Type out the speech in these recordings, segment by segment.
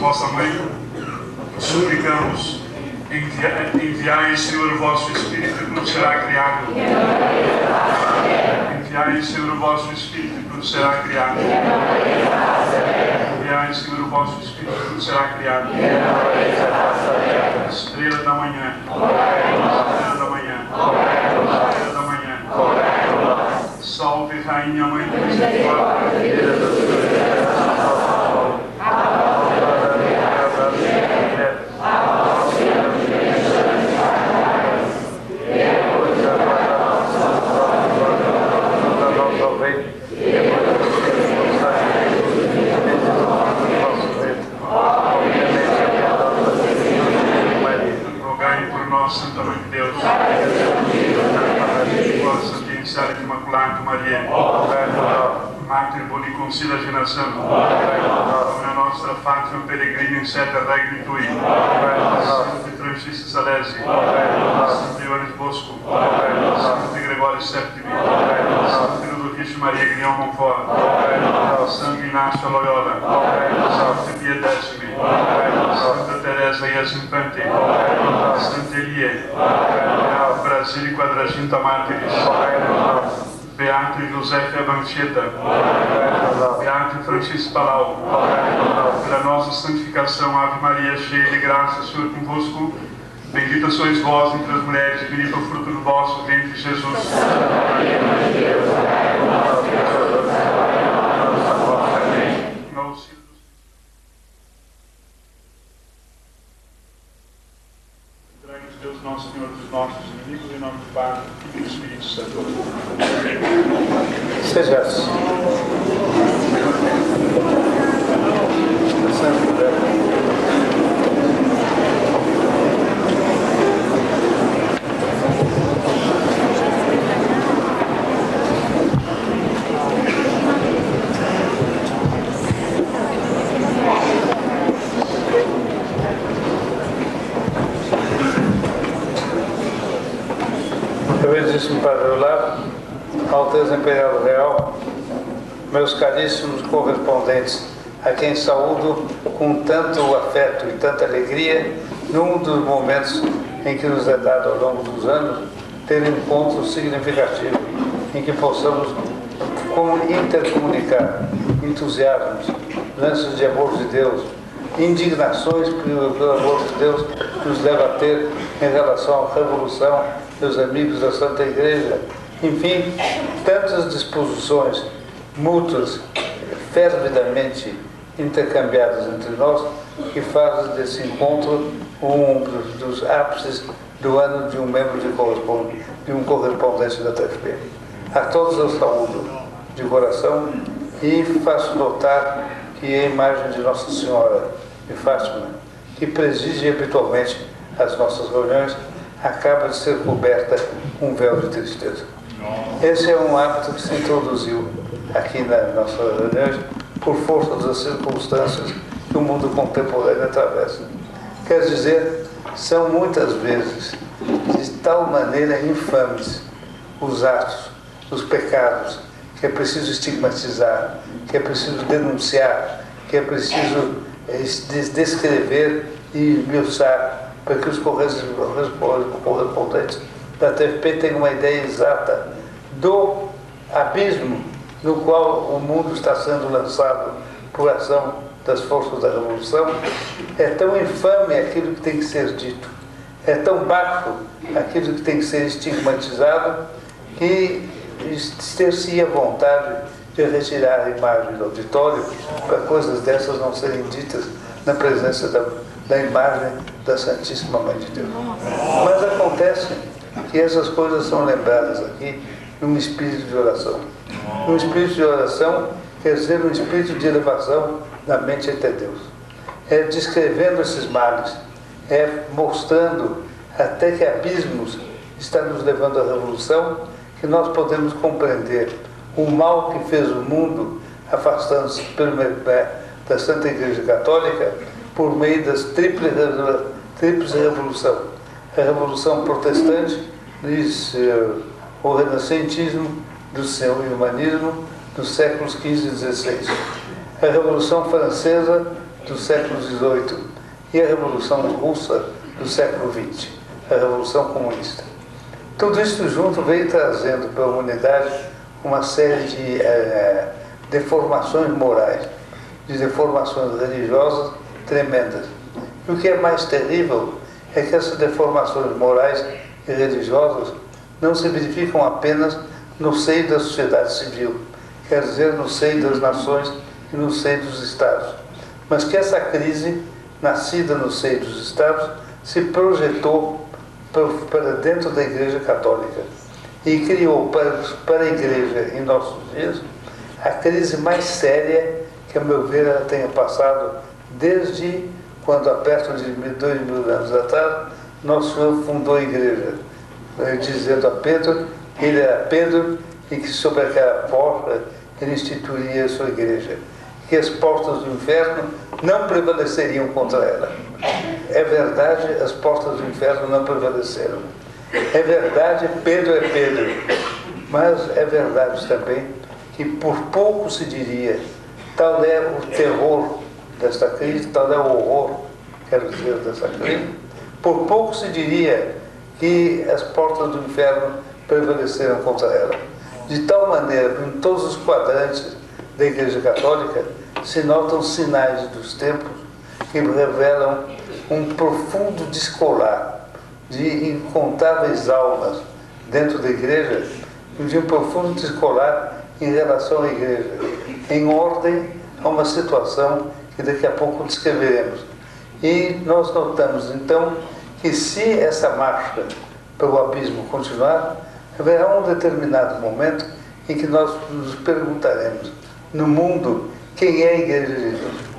vossa mãe, suplicamos, enviai, Senhor, o vosso Espírito, que nos será criado. Enviai, Senhor, o vosso Espírito, que nos será criado. Enviai, Senhor, o vosso Espírito, que nos será criado. Estrela da manhã. Estrela da manhã. Estrela da manhã. Salve, Rainha, Mãe de Misericórdia. Santa Mãe de Deus, vossa Santa Imaculada Maria, Mater boni consiglaginação, na nostra pátria peregrina in sete regni tui, Santo Francisco Salesi, Santo Ioannis Bosco, Santo Gregório VII, Santo Teodorico Maria Grignon Montfort, Santo Inácio Loyola, Santo Pio X, Santa Teresa Ias Infante, Santa Elie, Brasília Quadraginta Mártires, Beato José Abancheta, Beato Francisco Palau, pela nossa santificação, Ave Maria, cheia de graça, Senhor convosco, bendita sois vós entre as mulheres, bendito é o fruto do vosso ventre, Jesus. Deus nosso Senhor dos nossos inimigos, em nome do Pai e do Espírito Santo. Seja assim. Excelentíssimo Padre Olavo, Alteza Imperial Real, meus caríssimos correspondentes, a quem saúdo com tanto afeto e tanta alegria num dos momentos em que nos é dado ao longo dos anos ter um encontro significativo em que possamos intercomunicar entusiasmos, lances de amor de Deus, indignações pelo amor de Deus que nos leva a ter em relação à Revolução, meus amigos da Santa Igreja, enfim, tantas disposições mútuas, fervidamente intercambiadas entre nós, que fazem desse encontro um dos ápices do ano de um membro de um correspondente da TFP. A todos eu saúdo de coração e faço notar que a imagem de Nossa Senhora de Fátima, que preside habitualmente as nossas reuniões, acaba de ser coberta com um véu de tristeza. Esse é um hábito que se introduziu aqui nas nossas reuniões por força das circunstâncias que o mundo contemporâneo atravessa. Quer dizer, são muitas vezes de tal maneira infames os atos, os pecados, que é preciso estigmatizar, que é preciso denunciar, que é preciso descrever e esmiuçar, para que os correspondentes da TFP tenham uma ideia exata do abismo no qual o mundo está sendo lançado por ação das forças da Revolução. É tão infame aquilo que tem que ser dito, é tão baixo aquilo que tem que ser estigmatizado, que ter-se-ia vontade de retirar a imagem do auditório para coisas dessas não serem ditas na presença da imagem da Santíssima Mãe de Deus. Mas acontece que essas coisas são lembradas aqui num espírito de oração. Um espírito de oração quer dizer um espírito de elevação da mente até Deus. É descrevendo esses males, é mostrando até que abismos está nos levando à revolução, que nós podemos compreender o mal que fez o mundo, afastando-se da Santa Igreja Católica, por meio das tríplice revolução. A Revolução Protestante, o renascentismo, do seu humanismo dos séculos XV e XVI. A Revolução Francesa, do século XVIII e a Revolução Russa do século XX, a Revolução Comunista. Tudo isso junto veio trazendo para a humanidade uma série de deformações morais, de deformações religiosas tremendas. E o que é mais terrível é que essas deformações morais e religiosas não se verificam apenas no seio da sociedade civil, quer dizer, no seio das nações e no seio dos Estados, mas que essa crise, nascida no seio dos Estados, se projetou para dentro da Igreja Católica e criou para a Igreja, em nossos dias, a crise mais séria que, a meu ver, ela tenha passado desde quando, há perto de 2000 anos atrás, Nosso Senhor fundou a Igreja, dizendo a Pedro que ele era Pedro e que sobre aquela porta ele instituiria a sua Igreja, que as portas do inferno não prevaleceriam contra ela. É verdade, as portas do inferno não prevaleceram. É verdade, Pedro é Pedro. Mas é verdade também que por pouco se diria, tal é o terror desta crise, tal é o horror, quero dizer, dessa crise, por pouco se diria que as portas do inferno prevaleceram contra ela. De tal maneira que em todos os quadrantes da Igreja Católica se notam sinais dos tempos que revelam um profundo descolar de incontáveis almas dentro da Igreja, e de um profundo descolar em relação à Igreja, em ordem a uma situação que daqui a pouco descreveremos. E nós notamos, então, que se essa marcha pelo abismo continuar, haverá um determinado momento em que nós nos perguntaremos, no mundo, quem é a Igreja de Jesus?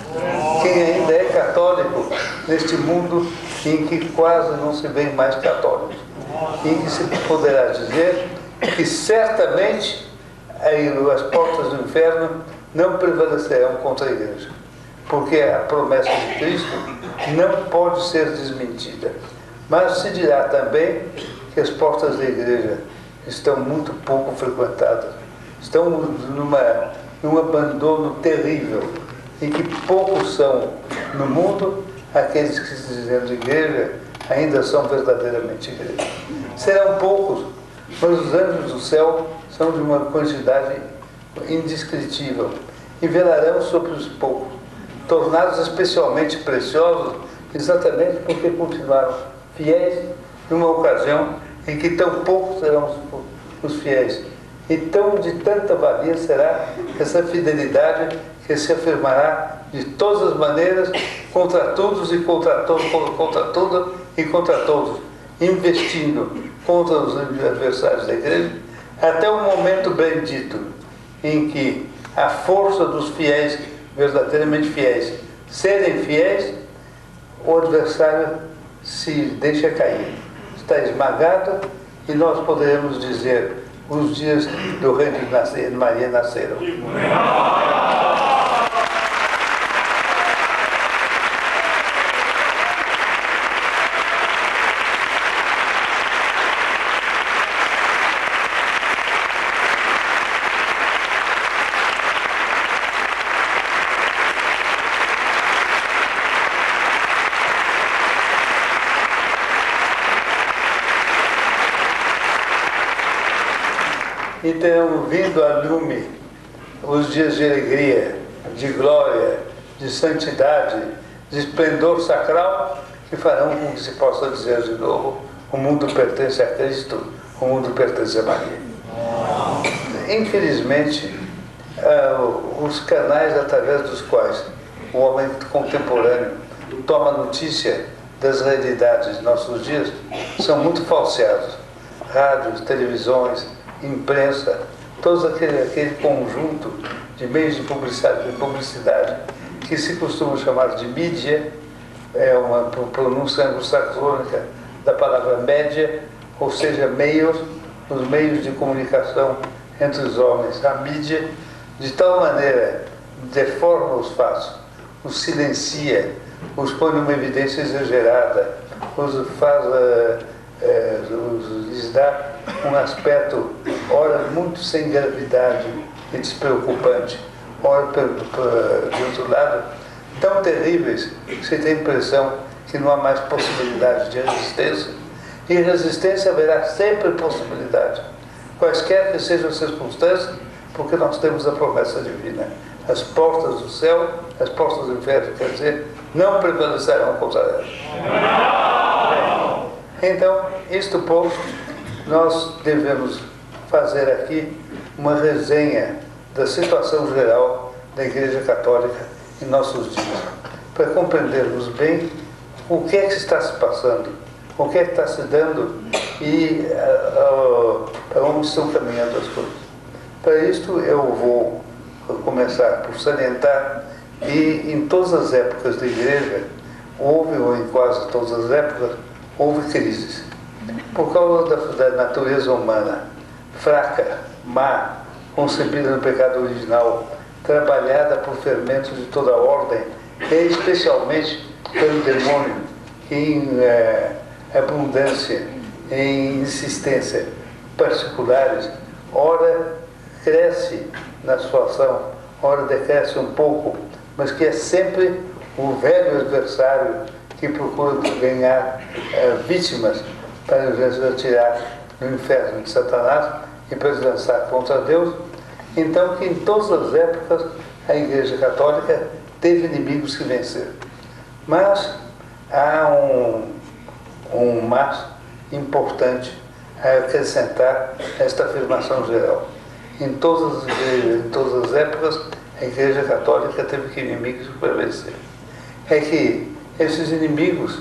Quem ainda é católico neste mundo em que quase não se vê mais católicos? Em que se poderá dizer que certamente as portas do inferno não prevalecerão contra a Igreja, porque a promessa de Cristo não pode ser desmentida. Mas se dirá também que as portas da Igreja estão muito pouco frequentadas, estão num abandono terrível, em que poucos são no mundo aqueles que se dizem de igreja ainda são verdadeiramente igreja. Serão poucos, mas os anjos do céu são de uma quantidade indescritível e velarão sobre os poucos, tornados especialmente preciosos exatamente porque continuaram fiéis numa ocasião em que tão poucos serão os fiéis. Então, de tanta valia será essa fidelidade que se afirmará de todas as maneiras contra todos e contra tudo e contra todos, investindo contra os adversários da Igreja, até o momento bendito em que a força dos fiéis, verdadeiramente fiéis, serem fiéis, o adversário se deixa cair, está esmagado, e nós poderemos dizer: os dias do reino de Maria nasceram. E terão vindo a lume os dias de alegria, de glória, de santidade, de esplendor sacral, que farão com que se possa dizer de novo: o mundo pertence a Cristo, o mundo pertence a Maria. Infelizmente, os canais através dos quais o homem contemporâneo toma notícia das realidades de nossos dias são muito falseados. Rádios, televisões, imprensa, todo aquele conjunto de meios de publicidade que se costuma chamar de mídia, é uma pronúncia anglo-saxônica da palavra média, ou seja, meios, os meios de comunicação entre os homens. A mídia, de tal maneira, deforma os fatos, os silencia, os põe numa evidência exagerada, lhes dá um aspecto, ora muito sem gravidade e despreocupante, ora, de outro lado, tão terríveis que você tem a impressão que não há mais possibilidade de resistência. E resistência haverá sempre possibilidade, quaisquer que sejam as circunstâncias, porque nós temos a promessa divina. As portas do céu, as portas do inferno, quer dizer, não prevalecerão contra elas. Então, isto posto, nós devemos fazer aqui uma resenha da situação geral da Igreja Católica em nossos dias, para compreendermos bem o que é que está se passando, o que é que está se dando e para onde estão caminhando as coisas. Para isto eu vou começar por salientar que em todas as épocas da Igreja houve, ou em quase todas as épocas, houve crises. Por causa da natureza humana fraca, má, concebida no pecado original, trabalhada por fermentos de toda ordem, e especialmente pelo demônio, que em abundância, em insistência particulares, ora cresce na sua ação, ora decresce um pouco, mas que é sempre o velho adversário que procura ganhar vítimas para os atirar no inferno de Satanás e para os lançar contra Deus. Então, que em todas as épocas a Igreja Católica teve inimigos que vencer. Mas há um mas importante a acrescentar esta afirmação geral. Em todas as igrejas, em todas as épocas, a Igreja Católica teve que inimigos para vencer. É que esses inimigos,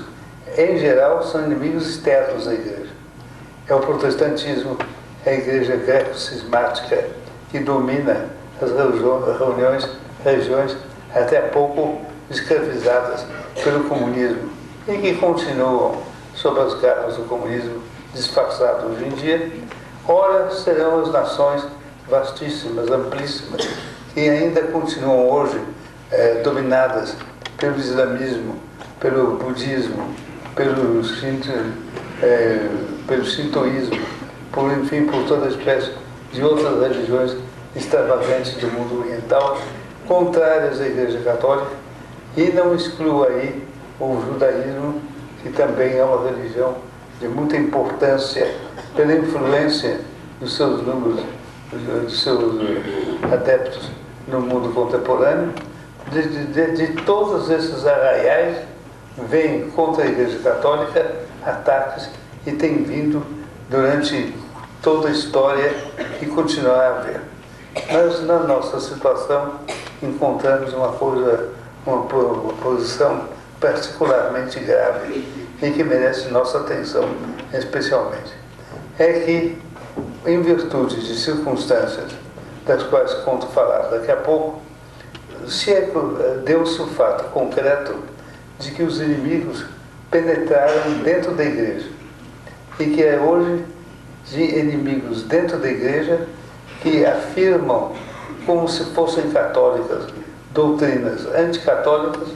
em geral, são inimigos externos da Igreja. É o protestantismo, é a Igreja greco-cismática, que domina as regiões até há pouco escravizadas pelo comunismo e que continuam sob as garras do comunismo disfarçado hoje em dia. Ora serão as nações vastíssimas, amplíssimas, que ainda continuam hoje dominadas pelo islamismo, pelo budismo, pelo sintoísmo, enfim, por toda espécie de outras religiões extravagantes do mundo oriental, contrárias à Igreja Católica, e não exclua aí o judaísmo, que também é uma religião de muita importância pela influência dos seus números, dos seus adeptos no mundo contemporâneo. De todos esses arraiais vêm contra a Igreja Católica ataques e tem vindo durante toda a história e continuará a haver. Mas na nossa situação encontramos uma posição particularmente grave e que merece nossa atenção especialmente. É que, em virtude de circunstâncias das quais conto falar daqui a pouco, deu-se o fato concreto de que os inimigos penetraram dentro da Igreja e que é hoje de inimigos dentro da Igreja que afirmam como se fossem católicas doutrinas anticatólicas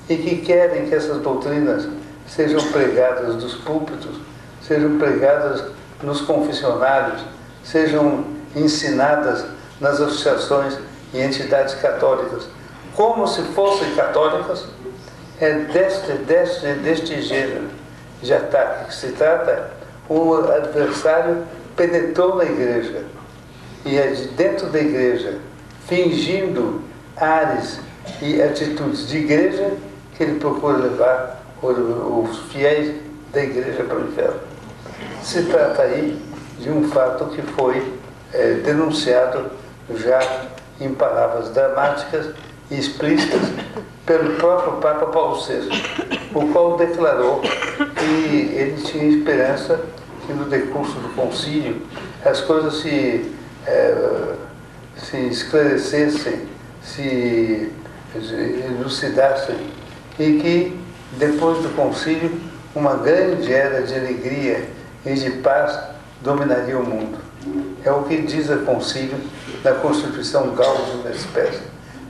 e que querem que essas doutrinas sejam pregadas dos púlpitos, sejam pregadas nos confessionários, sejam ensinadas nas associações e entidades católicas, como se fossem católicas. É deste gênero de ataque que se trata. O adversário penetrou na Igreja e é de dentro da Igreja, fingindo ares e atitudes de igreja, que ele procura levar os fiéis da Igreja para o inferno. Se trata aí de um fato que foi denunciado já em palavras dramáticas e explícitas pelo próprio Papa Paulo VI, o qual declarou que ele tinha esperança que no decurso do concílio as coisas se esclarecessem, se elucidassem e que depois do concílio uma grande era de alegria e de paz dominaria o mundo. É o que diz o concílio da Constituição Gaudium et Spes.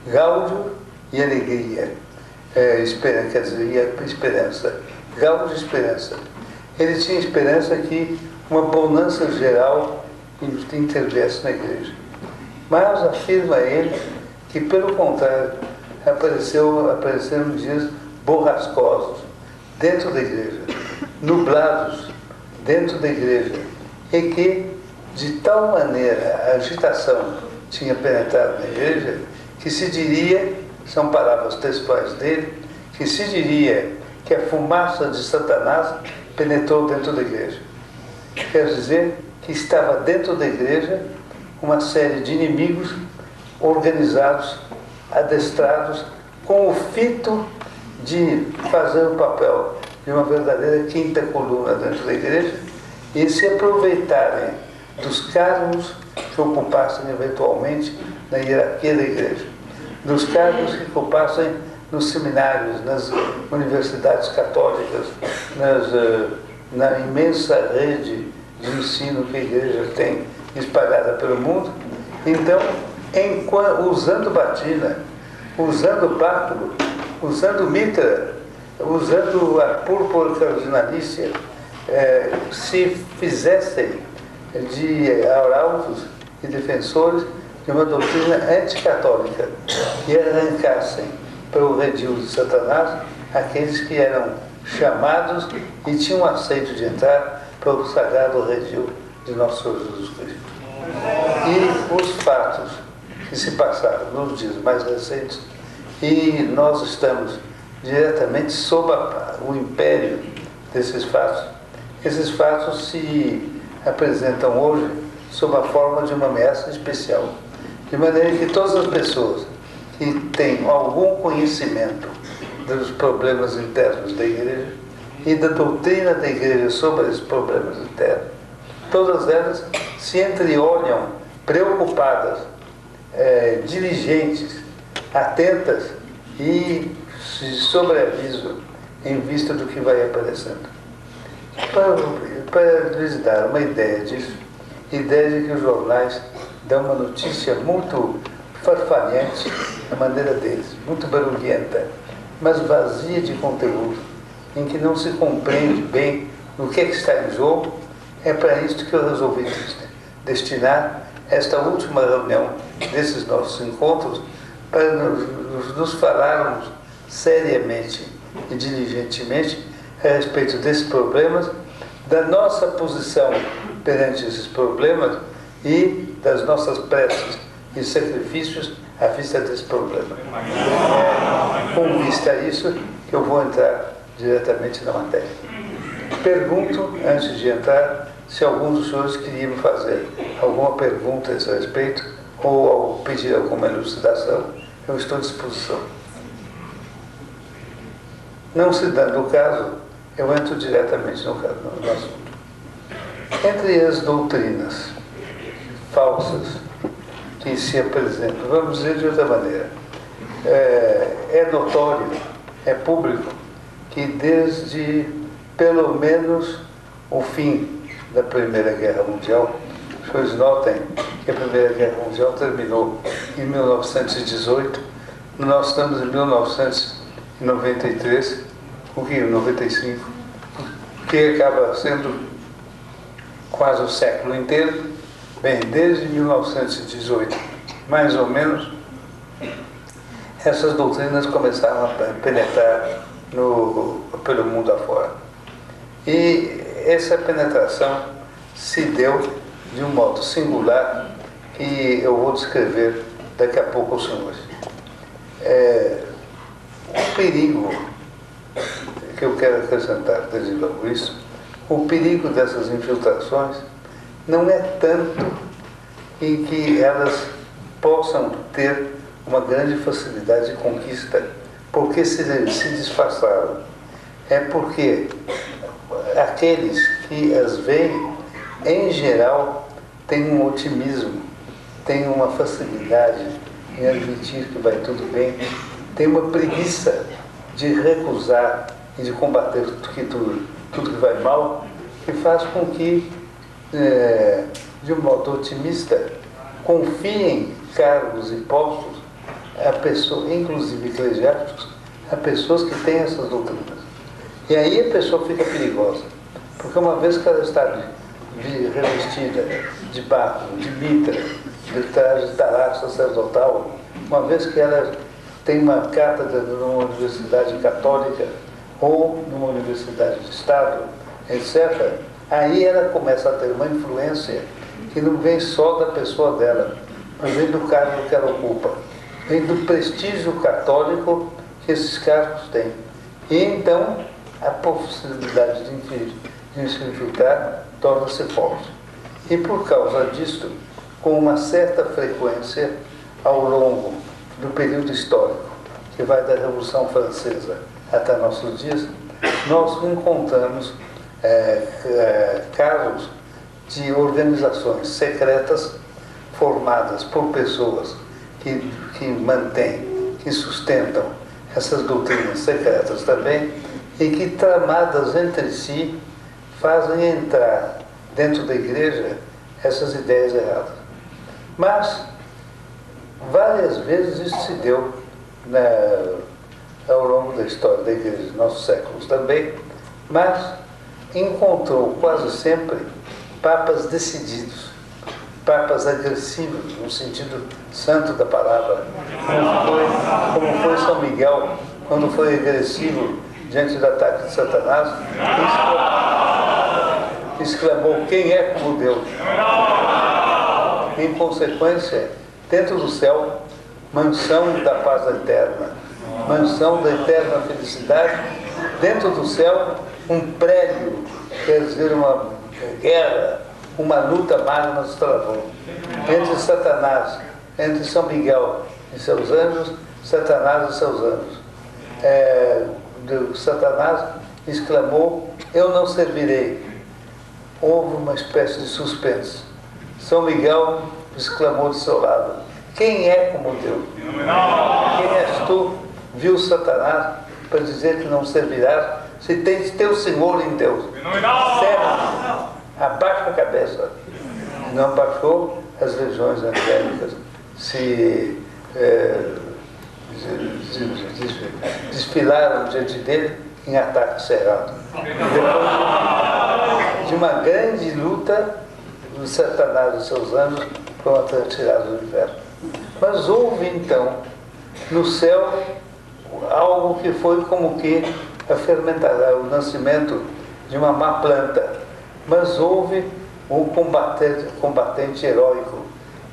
Gaudium e alegria, quer dizer, e a esperança. Gaudium e esperança. Ele tinha esperança que uma bonança geral interviesse na Igreja. Mas afirma ele que, pelo contrário, apareceram dias borrascosos dentro da igreja, nublados dentro da igreja, e que, de tal maneira, a agitação tinha penetrado na igreja, que se diria, são palavras textuais dele, que se diria que a fumaça de Satanás penetrou dentro da igreja. Quer dizer que estava dentro da igreja uma série de inimigos organizados, adestrados, com o fito de fazer o papel de uma verdadeira quinta coluna dentro da igreja e se aproveitarem dos cargos que ocupassem eventualmente na hierarquia da igreja, dos cargos que ocupassem nos seminários, nas universidades católicas, na imensa rede de ensino que a igreja tem espalhada pelo mundo. Então, usando batina, usando báculo, usando mitra, usando a púrpura cardinalícia, se fizessem de arautos e defensores de uma doutrina anticatólica e arrancassem para o redil de Satanás aqueles que eram chamados e tinham aceito de entrar para o sagrado redil de nosso Senhor Jesus Cristo. E os fatos que se passaram nos dias mais recentes, e nós estamos diretamente sob o império desses fatos. Esses fatos se apresentam hoje sob a forma de uma ameaça especial, de maneira que todas as pessoas que têm algum conhecimento dos problemas internos da igreja e da doutrina da igreja sobre esses problemas internos, todas elas se entreolham preocupadas, diligentes, atentas e se sobreavisam em vista do que vai aparecendo. Para lhes dar uma ideia disso, ideia de que os jornais dão uma notícia muito farfalhante na maneira deles, muito barulhenta, mas vazia de conteúdo, em que não se compreende bem o que é que está em jogo. É para isso que eu resolvi destinar esta última reunião desses nossos encontros, para nos falarmos seriamente e diligentemente a respeito desses problemas, da nossa posição perante esses problemas e das nossas preces e sacrifícios à vista desse problema. Com vista a isso, que eu vou entrar diretamente na matéria. Pergunto, antes de entrar, se algum dos senhores queria me fazer alguma pergunta a esse respeito ou pedir alguma elucidação. Eu estou à disposição. Não se dando o caso, eu entro diretamente no assunto. Entre as doutrinas falsas que se apresentam, vamos dizer de outra maneira, é notório, é público, que desde pelo menos o fim da Primeira Guerra Mundial, os senhores notem que a Primeira Guerra Mundial terminou em 1918, nós estamos em 1993, o que 95, que acaba sendo quase o século inteiro. Bem, desde 1918, mais ou menos, essas doutrinas começaram a penetrar pelo mundo afora. E essa penetração se deu de um modo singular que eu vou descrever daqui a pouco aos senhores. O perigo que eu quero acrescentar, desde logo isso, o perigo dessas infiltrações não é tanto em que elas possam ter uma grande facilidade de conquista, porque se disfarçaram. É porque aqueles que as veem, em geral, têm um otimismo, têm uma facilidade em admitir que vai tudo bem, têm uma preguiça de recusar e de combater tudo que vai mal, que faz com que, de um modo otimista, confiem cargos e postos a pessoas, inclusive eclesiásticos, a pessoas que têm essas doutrinas. E aí a pessoa fica perigosa, porque uma vez que ela está revestida de báculo, de mitra, de traje de talar sacerdotal, uma vez que ela tem uma cátedra numa universidade católica ou numa universidade de Estado, etc., aí ela começa a ter uma influência que não vem só da pessoa dela, mas vem do cargo que ela ocupa, vem do prestígio católico que esses cargos têm. E então a possibilidade de se infiltrar torna-se forte. E por causa disto, com uma certa frequência, ao longo do período histórico, que vai da Revolução Francesa até nossos dias, nós encontramos casos de organizações secretas formadas por pessoas que mantêm, que sustentam essas doutrinas secretas também e que, tramadas entre si, fazem entrar dentro da igreja essas ideias erradas. Mas, várias vezes isso se deu ao longo da história da igreja, de nossos séculos também, mas encontrou quase sempre papas decididos, papas agressivos, no sentido santo da palavra, como foi São Miguel, quando foi agressivo diante do ataque de Satanás, exclamou: quem é como Deus? Em consequência, dentro do céu, mansão da paz eterna, mansão da eterna felicidade, dentro do céu, um prédio, quer dizer, uma guerra, uma luta magna se travou entre Satanás, entre São Miguel e seus anjos, Satanás e seus anjos. Satanás exclamou: eu não servirei. Houve uma espécie de suspense. São Miguel exclamou de seu lado: quem é como Deus? Quem és tu, viu Satanás, para dizer que não servirás, se tens teu Senhor em Deus? Serve, abaixa a cabeça. Não baixou, as legiões angélicas desfilaram diante dele em ataque cerrado. Depois de uma grande luta, o Satanás e seus anjos foram tirados do inferno. Mas houve então no céu algo que foi como que a fermentar, o nascimento de uma má planta. Mas houve um combatente heróico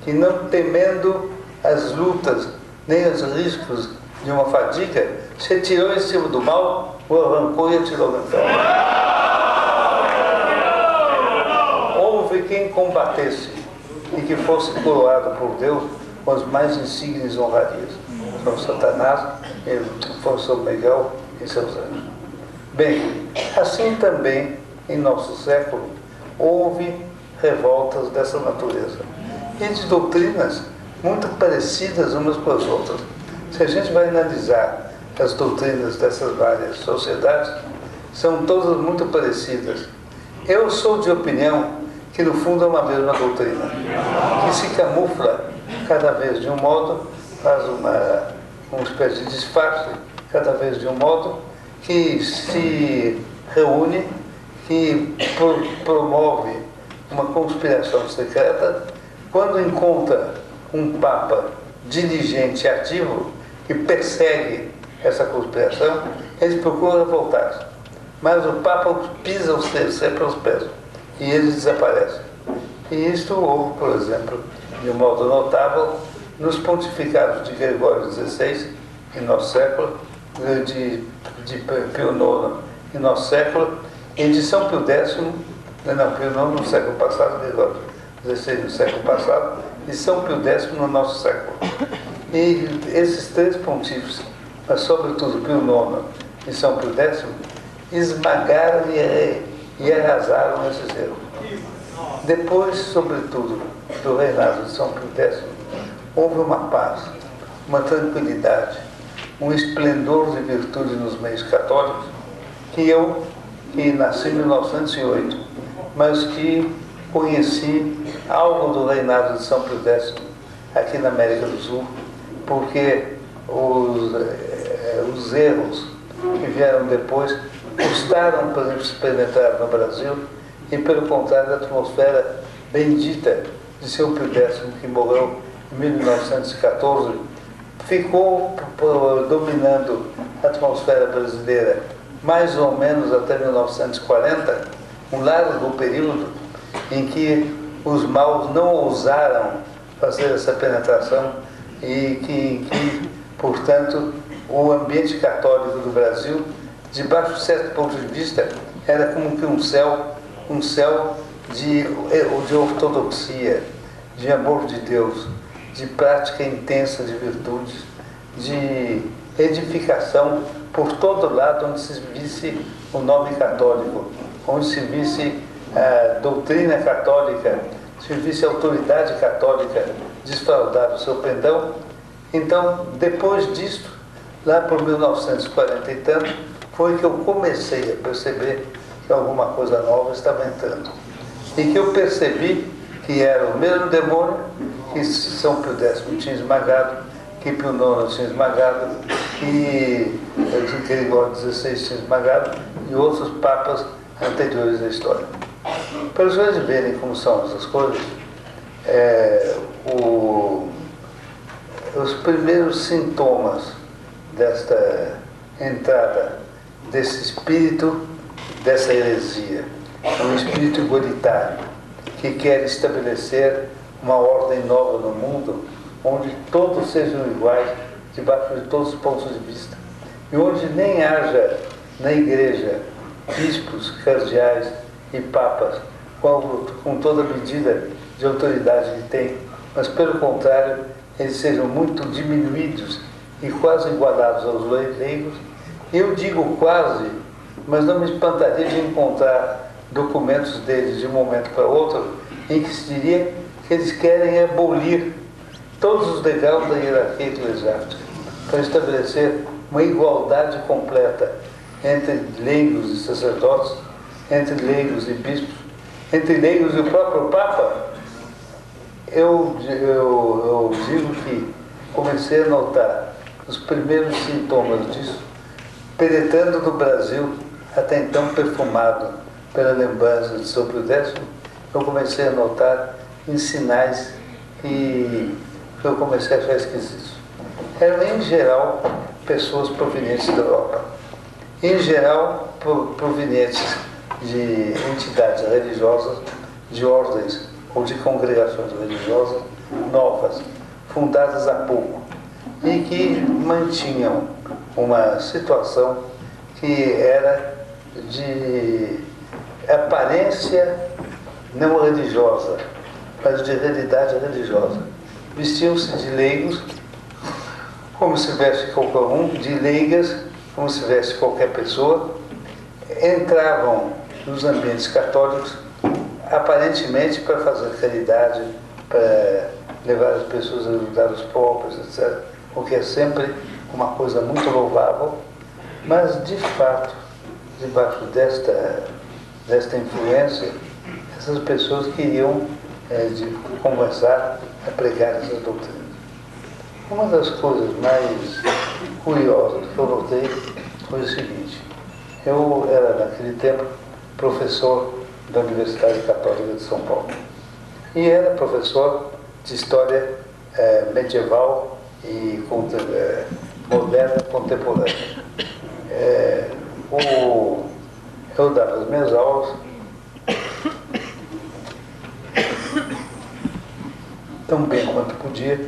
que, não temendo as lutas nem os riscos de uma fadiga, se tirou em cima do mal, o arrancou e atirou no inferno. Houve quem combatesse e que fosse coroado por Deus com as mais insígnias honrarias. Foi Satanás, foi São Miguel e seus anjos. Bem, assim também em nosso século houve revoltas dessa natureza e de doutrinas muito parecidas umas com as outras. Se a gente vai analisar as doutrinas dessas várias sociedades, são todas muito parecidas. Eu sou de opinião que no fundo é uma mesma doutrina, que se camufla cada vez de um modo, faz uma espécie de disfarce cada vez de um modo, que se reúne, que promove uma conspiração secreta. Quando encontra um Papa diligente e ativo que persegue essa conspiração, eles procuram revoltar-se. Mas o Papa pisa os três sempre aos pés e eles desaparecem. E isto houve, por exemplo, de um modo notável, nos pontificados de Gregório XVI em nosso século, de Pio IX em nosso século, e de São Pio X, Pio IX no século passado, Gregório XVI no século passado, e São Pio X no nosso século. E esses três pontífices, mas sobretudo Pio IX e São Pio X, esmagaram e arrasaram esses erros. Depois, sobretudo, do reinado de São Pio X, houve uma paz, uma tranquilidade, um esplendor de virtude nos meios católicos, que eu, que nasci em 1908, mas que conheci algo do reinado de São Pio X aqui na América do Sul, porque os erros que vieram depois custaram para se penetrar no Brasil, e pelo contrário, a atmosfera bendita de São Pio X, que morreu em 1914, ficou dominando a atmosfera brasileira mais ou menos até 1940, um largo período em que os maus não ousaram fazer essa penetração e que, portanto, o ambiente católico do Brasil, debaixo de certo ponto de vista, era como que um céu de ortodoxia, de amor de Deus, de prática intensa de virtudes, de edificação por todo lado onde se visse o nome católico, onde se visse a doutrina católica, se visse a autoridade católica desfraudar o seu pendão. Então, depois disto, lá por 1940 e tanto, foi que eu comecei a perceber que alguma coisa nova estava entrando. E que eu percebi que era o mesmo demônio que São Pio X tinha esmagado, que Pio IX tinha esmagado, que Gregório XVI tinha esmagado e outros papas anteriores da história. Para os senhores verem como são essas coisas, os primeiros sintomas desta entrada desse espírito, dessa heresia, um espírito igualitário que quer estabelecer uma ordem nova no mundo, onde todos sejam iguais, debaixo de todos os pontos de vista, e onde nem haja na igreja bispos, cardeais e papas com toda a medida de autoridade que tem, mas pelo contrário, eles sejam muito diminuídos e quase igualados aos leigos. Eu digo quase, mas não me espantaria de encontrar documentos deles de um momento para outro em que se diria que eles querem abolir todos os degraus da hierarquia eclesiástica para estabelecer uma igualdade completa entre leigos e sacerdotes, entre leigos e bispos, entre leigos e o próprio Papa. Eu digo que comecei a notar os primeiros sintomas disso, penetrando no Brasil, até então perfumado pela lembrança de São Pio X, eu comecei a notar em sinais que eu comecei a achar esquisitos. Eram, em geral, pessoas provenientes da Europa. Em geral, provenientes de entidades religiosas, de ordens ou de congregações religiosas novas, fundadas há pouco, e que mantinham uma situação que era de aparência não religiosa, mas de realidade religiosa. Vestiam-se de leigos, como se veste qualquer um, de leigas, como se veste qualquer pessoa, entravam nos ambientes católicos, aparentemente para fazer caridade, para levar as pessoas a ajudar os pobres, etc., o que é sempre uma coisa muito louvável, mas, de fato, debaixo desta influência, essas pessoas queriam começar a pregar essas doutrinas. Uma das coisas mais curiosas que eu notei foi o seguinte: eu era, naquele tempo, professor da Universidade Católica de São Paulo e era professor de História medieval e moderna contemporânea. Eu dava as minhas aulas tão bem quanto podia,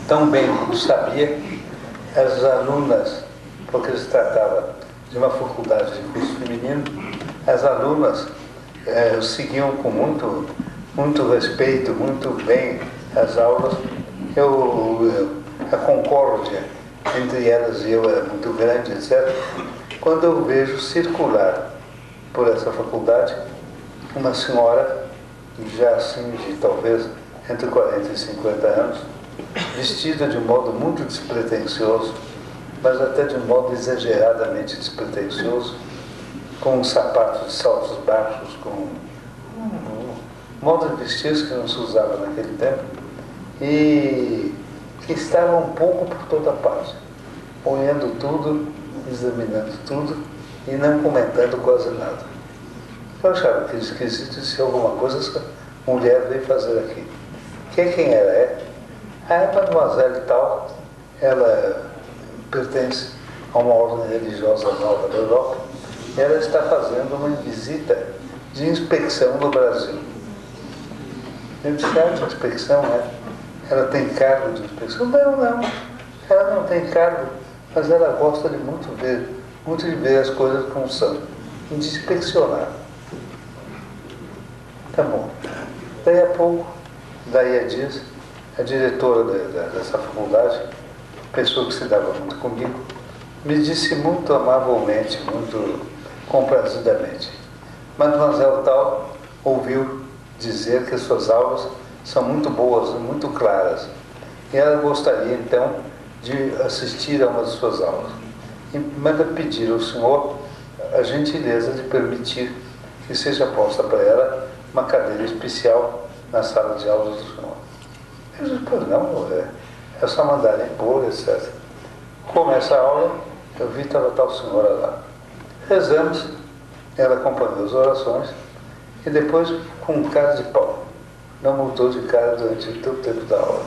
tão bem como sabia. As alunas, porque se tratava de uma faculdade de curso feminino, as alunas seguiam com muito respeito, muito bem as aulas. A concórdia entre elas e eu era muito grande, etc. Quando eu vejo circular por essa faculdade uma senhora, já assim de talvez entre 40 e 50 anos, vestida de um modo muito despretensioso, mas até de um modo exageradamente despretensioso, com sapatos de saltos baixos, com um modo de vestir que não se usava naquele tempo, e que estava um pouco por toda parte, olhando tudo, examinando tudo e não comentando quase nada. Eu achava que esquisito se alguma coisa essa mulher veio fazer aqui. Quem ela é? A mademoiselle tal, ela pertence a uma ordem religiosa nova da Europa, e ela está fazendo uma visita de inspeção no Brasil. Eu disse, de inspeção, né? Ela tem cargo de inspeção? Não, ela não tem cargo, mas ela gosta de muito de ver as coisas como são, e de inspecionar. Tá bom. Daí a pouco, daí a dias, a diretora dessa faculdade, pessoa que se dava muito comigo, me disse muito amavelmente, muito comprazidamente: Mademoiselle tal ouviu dizer que as suas aulas são muito boas, muito claras, e ela gostaria então de assistir a uma de suas aulas. E manda pedir ao senhor a gentileza de permitir que seja posta para ela uma cadeira especial na sala de aulas do senhor. Eu disse, pois não, é só mandar impor, etc. Começa a aula, eu vi que estava tal senhora lá. Rezamos, ela acompanhou as orações, e depois, com cara de pau, não mudou de cara durante todo o tempo da aula.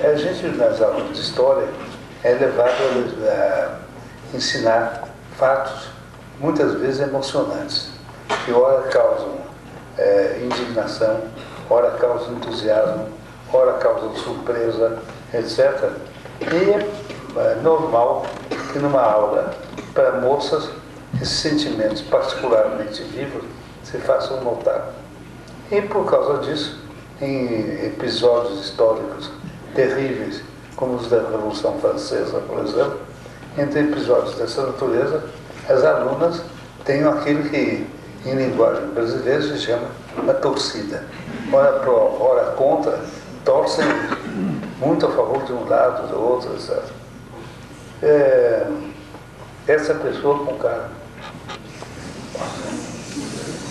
A gente, nas aulas de história, é levado a ensinar fatos, muitas vezes emocionantes, que ora causam indignação, ora causam entusiasmo, ora causam surpresa, etc. E é normal que numa aula para moças, esses sentimentos particularmente vivos se façam notar. E por causa disso, em episódios históricos terríveis, como os da Revolução Francesa, por exemplo, entre episódios dessa natureza, as alunas têm aquilo que, em linguagem brasileira, se chama uma torcida. Ora pró, ora contra, torcem muito a favor de um lado, do outro, etc. Essa pessoa com cara,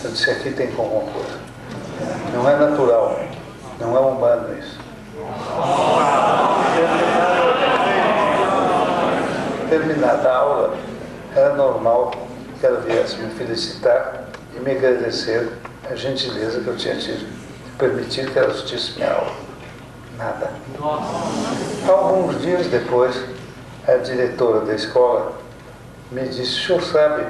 eu disse, aqui tem alguma coisa. Não é natural, não é humano isso. Terminada a aula, era normal que ela viesse me felicitar e me agradecer a gentileza que eu tinha tido de permitir que ela assistisse minha aula. Nada. Alguns dias depois, a diretora da escola me disse, o senhor sabe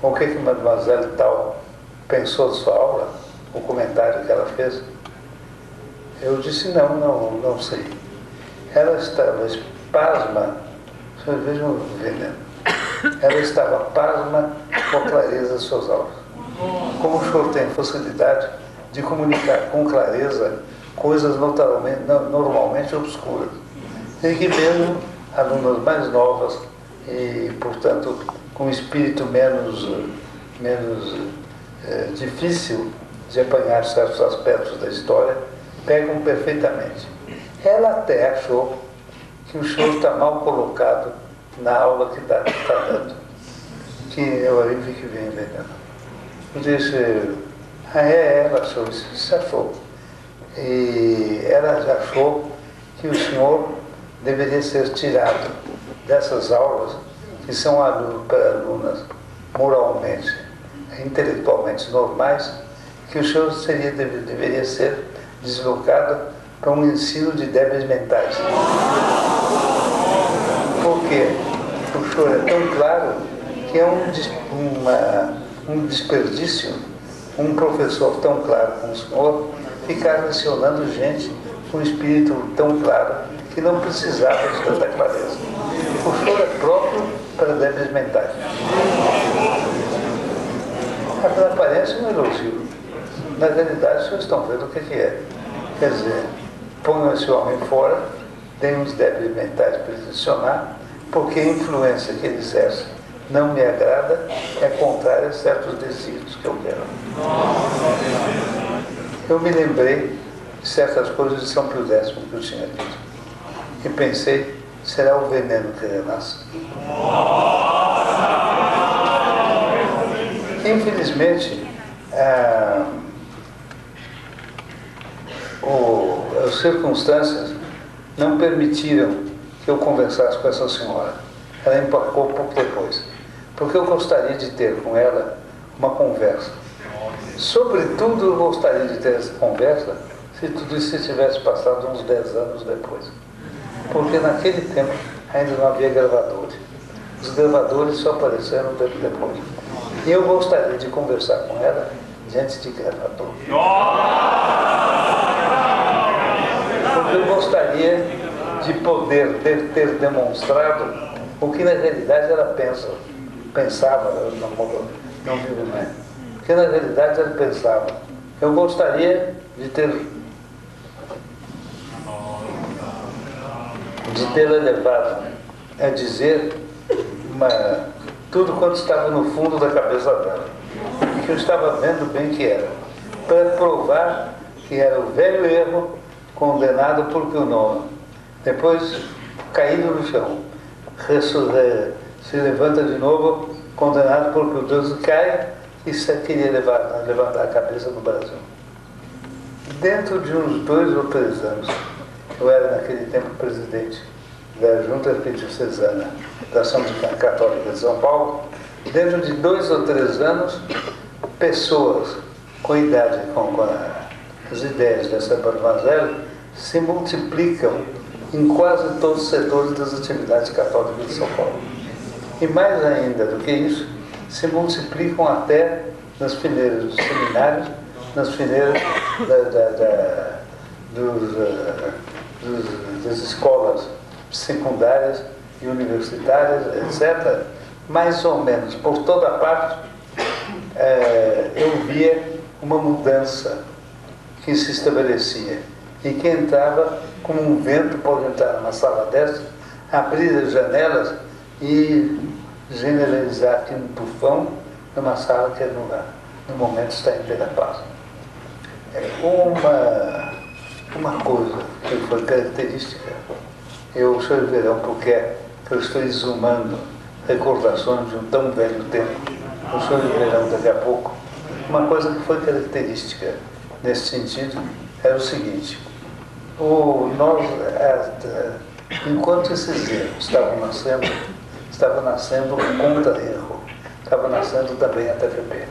o que Mademoiselle tal pensou de sua aula? O comentário que ela fez? Eu disse, não sei. Ela estava pasma, vocês vejam o veneno. Ela estava pasma com a clareza de suas aulas. Como o senhor tem facilidade de comunicar com clareza coisas normalmente obscuras. E que mesmo alunas mais novas e, portanto, com um espírito menos difícil de apanhar certos aspectos da história, pegam perfeitamente. Ela até achou que o senhor está mal colocado na aula que está dando, que eu aí vi que vem envenenando. Eu disse, ela achou isso, se achou. E ela já achou que o senhor deveria ser tirado dessas aulas que são para alunas moralmente, intelectualmente normais, que o senhor deveria ser deslocado para um ensino de débeis mentais. Por quê? O senhor é tão claro que é um desperdício um professor tão claro como o senhor ficar lecionando gente com um espírito tão claro que não precisava de tanta clareza. O senhor é próprio para débeis mentais. Na aparência é um elogio. Na realidade, vocês estão vendo o que é. Quer dizer, ponham esse homem fora, deem uns débeis mentais para ele lecionar, porque a influência que ele exerce não me agrada, é contrária a certos desígnios que eu quero. Eu me lembrei de certas coisas de São Pio X que eu tinha dito. E pensei, será o veneno que renasce? Infelizmente, as circunstâncias não permitiram que eu conversasse com essa senhora. Ela embarcou pouco depois. Porque eu gostaria de ter com ela uma conversa. Sobretudo, eu gostaria de ter essa conversa se tudo isso tivesse passado uns 10 anos depois. Porque naquele tempo ainda não havia gravadores. Os gravadores só apareceram tempo depois. E eu gostaria de conversar com ela diante de gravador. Porque eu gostaria de poder ter demonstrado o que na realidade ela pensava, não vive mais. O que na realidade ela pensava. Eu gostaria de tê-la levado a dizer tudo quanto estava no fundo da cabeça dela, que eu estava vendo bem que era, para provar que era o velho erro condenado por Quilnona, depois caído no chão, se levanta de novo, condenado por Quilnona, cai e queria levantar a cabeça do Brasil. Dentro de uns 2 ou 3 anos, eu era naquele tempo presidente da Junta Arquidiocesana da Ação Católica de São Paulo. Dentro de 2 ou 3 anos, pessoas com idade, com as ideias dessa Barbazelli se multiplicam em quase todos os setores das atividades católicas de São Paulo. E mais ainda do que isso, se multiplicam até nas fileiras dos seminários, nas fileiras das escolas secundárias e universitárias, etc. Mais ou menos por toda parte, eu via uma mudança que se estabelecia e que entrava como um vento. Pode entrar numa sala dessa, abrir as janelas e generalizar aqui um tufão numa sala que no momento está em inteira paz. Uma coisa que foi característica, o Senhor verão porque eu estou exumando recordações de um tão velho tempo, o Senhor verão daqui a pouco. Uma coisa que foi característica nesse sentido era o seguinte: enquanto esses erros estava nascendo o contra-erro, estava nascendo também a TVP.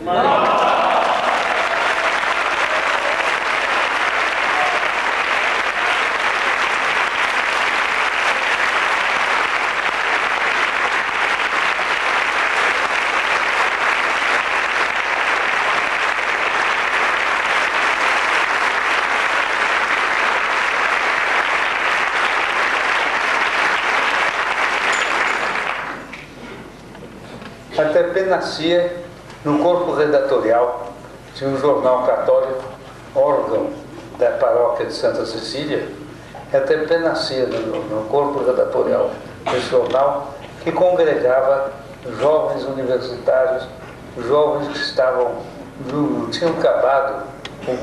A TVP nascia no corpo redatorial de um jornal católico, órgão da paróquia de Santa Cecília. A TVP nascia no corpo redatorial desse jornal, que congregava jovens universitários, jovens que tinham acabado um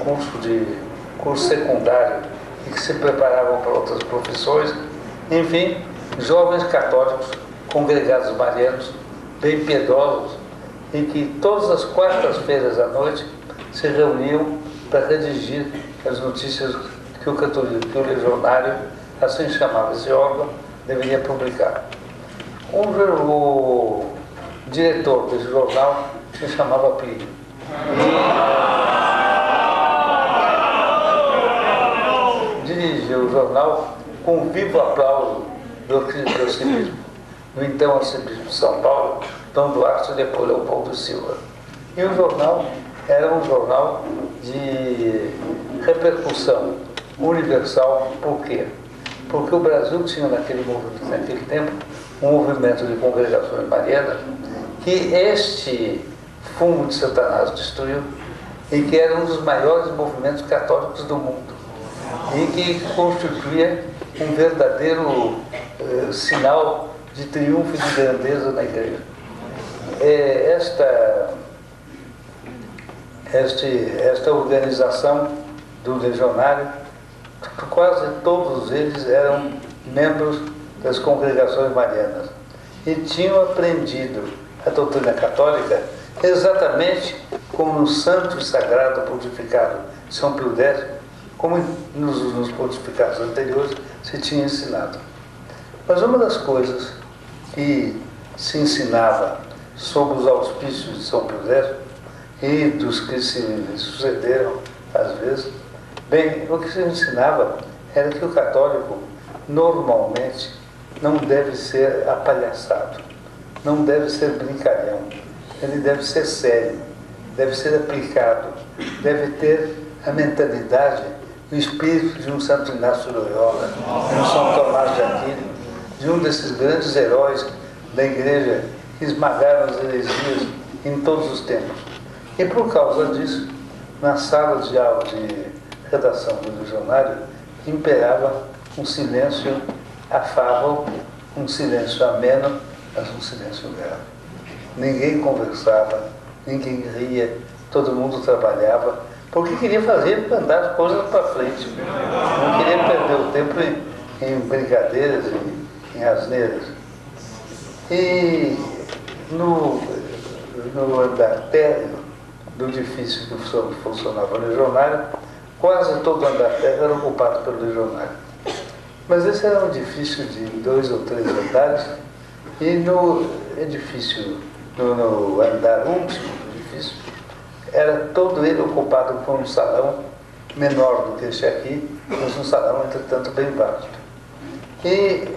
curso secundário e que se preparavam para outras profissões, enfim, jovens católicos, congregados marianos, bem piedosos, e que todas as quartas-feiras à noite se reuniam para redigir as notícias que o legionário, assim chamava esse órgão, deveria publicar. O diretor desse jornal se chamava Plínio. Dirigiu o jornal com vivo aplauso do arcebispo, do então arcebispo de São Paulo, Dom Duarte e depois Leopoldo Silva. E o jornal era um jornal de repercussão universal. Por quê? Porque o Brasil tinha naquele tempo um movimento de congregações marianas que este fungo de Satanás destruiu e que era um dos maiores movimentos católicos do mundo e que constituía um verdadeiro sinal de triunfo e de grandeza na igreja. Esta organização do legionário, quase todos eles eram membros das congregações marianas e tinham aprendido a doutrina católica exatamente como no santo e sagrado pontificado São Pio X, como nos pontificados anteriores se tinha ensinado. Mas uma das coisas que se ensinava sob os auspícios de São Pio X e dos que se sucederam, às vezes, Bem, o que se ensinava era que o católico, normalmente, não deve ser apalhaçado, não deve ser brincalhão, ele deve ser sério, deve ser aplicado, deve ter a mentalidade, o espírito de um Santo Inácio de Loyola, de um São Tomás de Aquino, de um desses grandes heróis da Igreja que esmagaram as heresias em todos os tempos. E por causa disso, nas salas de aula de redação do Legionário, imperava um silêncio afável, um silêncio ameno, mas um silêncio grave. Ninguém conversava, ninguém ria, todo mundo trabalhava, porque queria fazer para andar as coisas para frente. Não queria perder o tempo em brincadeiras, em asneiras. E no andar térreo do edifício que funcionava o Legionário, quase todo o andar térreo era ocupado pelo Legionário. Mas esse era um edifício de 2 ou 3 andares, e no edifício, no andar último do edifício, era todo ele ocupado por um salão menor do que este aqui, mas um salão, entretanto, bem vasto. E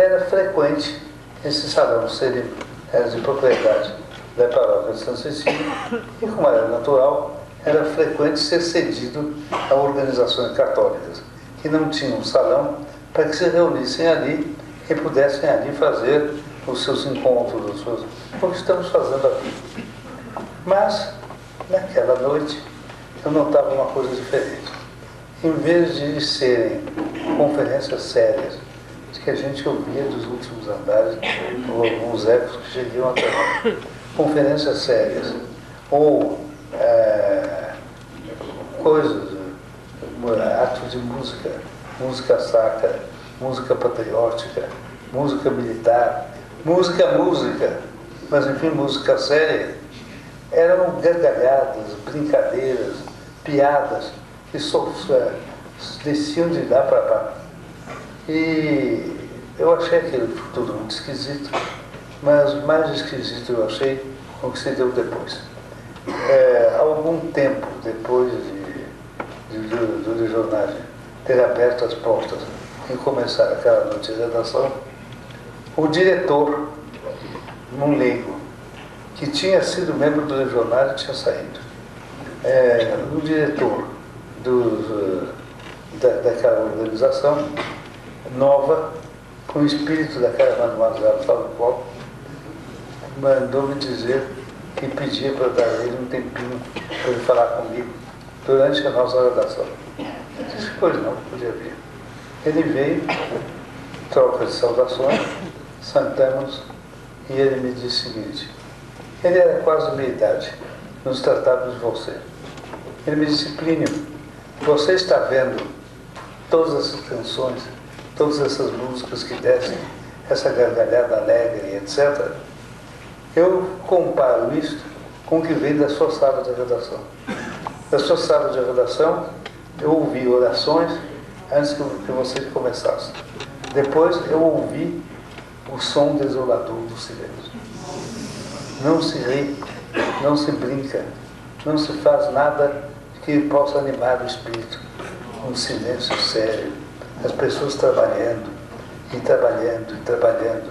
era frequente esse salão era de propriedade da paróquia de São Cecílio, e, como era natural, era frequente ser cedido a organizações católicas, que não tinham um salão, para que se reunissem ali e pudessem ali fazer os seus encontros, o que estamos fazendo aqui. Mas, naquela noite, eu notava uma coisa diferente. Em vez de serem conferências sérias, de que a gente ouvia dos últimos andares, ou alguns ecos que chegavam até nós, conferências sérias, ou coisas, atos de música, música sacra, música patriótica, música militar, música, mas enfim, música séria, eram gargalhadas, brincadeiras, piadas que desciam de lá para cá. E eu achei aquilo tudo muito esquisito, mas mais esquisito eu achei o que se deu depois. Algum tempo depois do Legionário ter aberto as portas e começar aquela noite de redação, o diretor, um leigo, que tinha sido membro do Legionário, tinha saído. O diretor daquela organização nova, com o espírito daquela mademoiselle Flaviole, mandou-me dizer que pedia para dar a ele um tempinho para ele falar comigo durante a nossa redação. Eu disse, pois não, podia vir. Ele veio, troca de saudações, sentamos, e ele me disse o seguinte: ele era quase meia-idade, nos tratava de você. Ele me disse, Plínio, você está vendo todas essas canções, todas essas músicas que descem, essa gargalhada alegre, etc. Eu comparo isto com o que vem da sua sala de redação. Da sua sala de redação, eu ouvi orações antes que vocês começassem. Depois eu ouvi o som desolador do silêncio. Não se ri, não se brinca, não se faz nada que possa animar o espírito. Um silêncio sério, as pessoas trabalhando, e trabalhando, e trabalhando.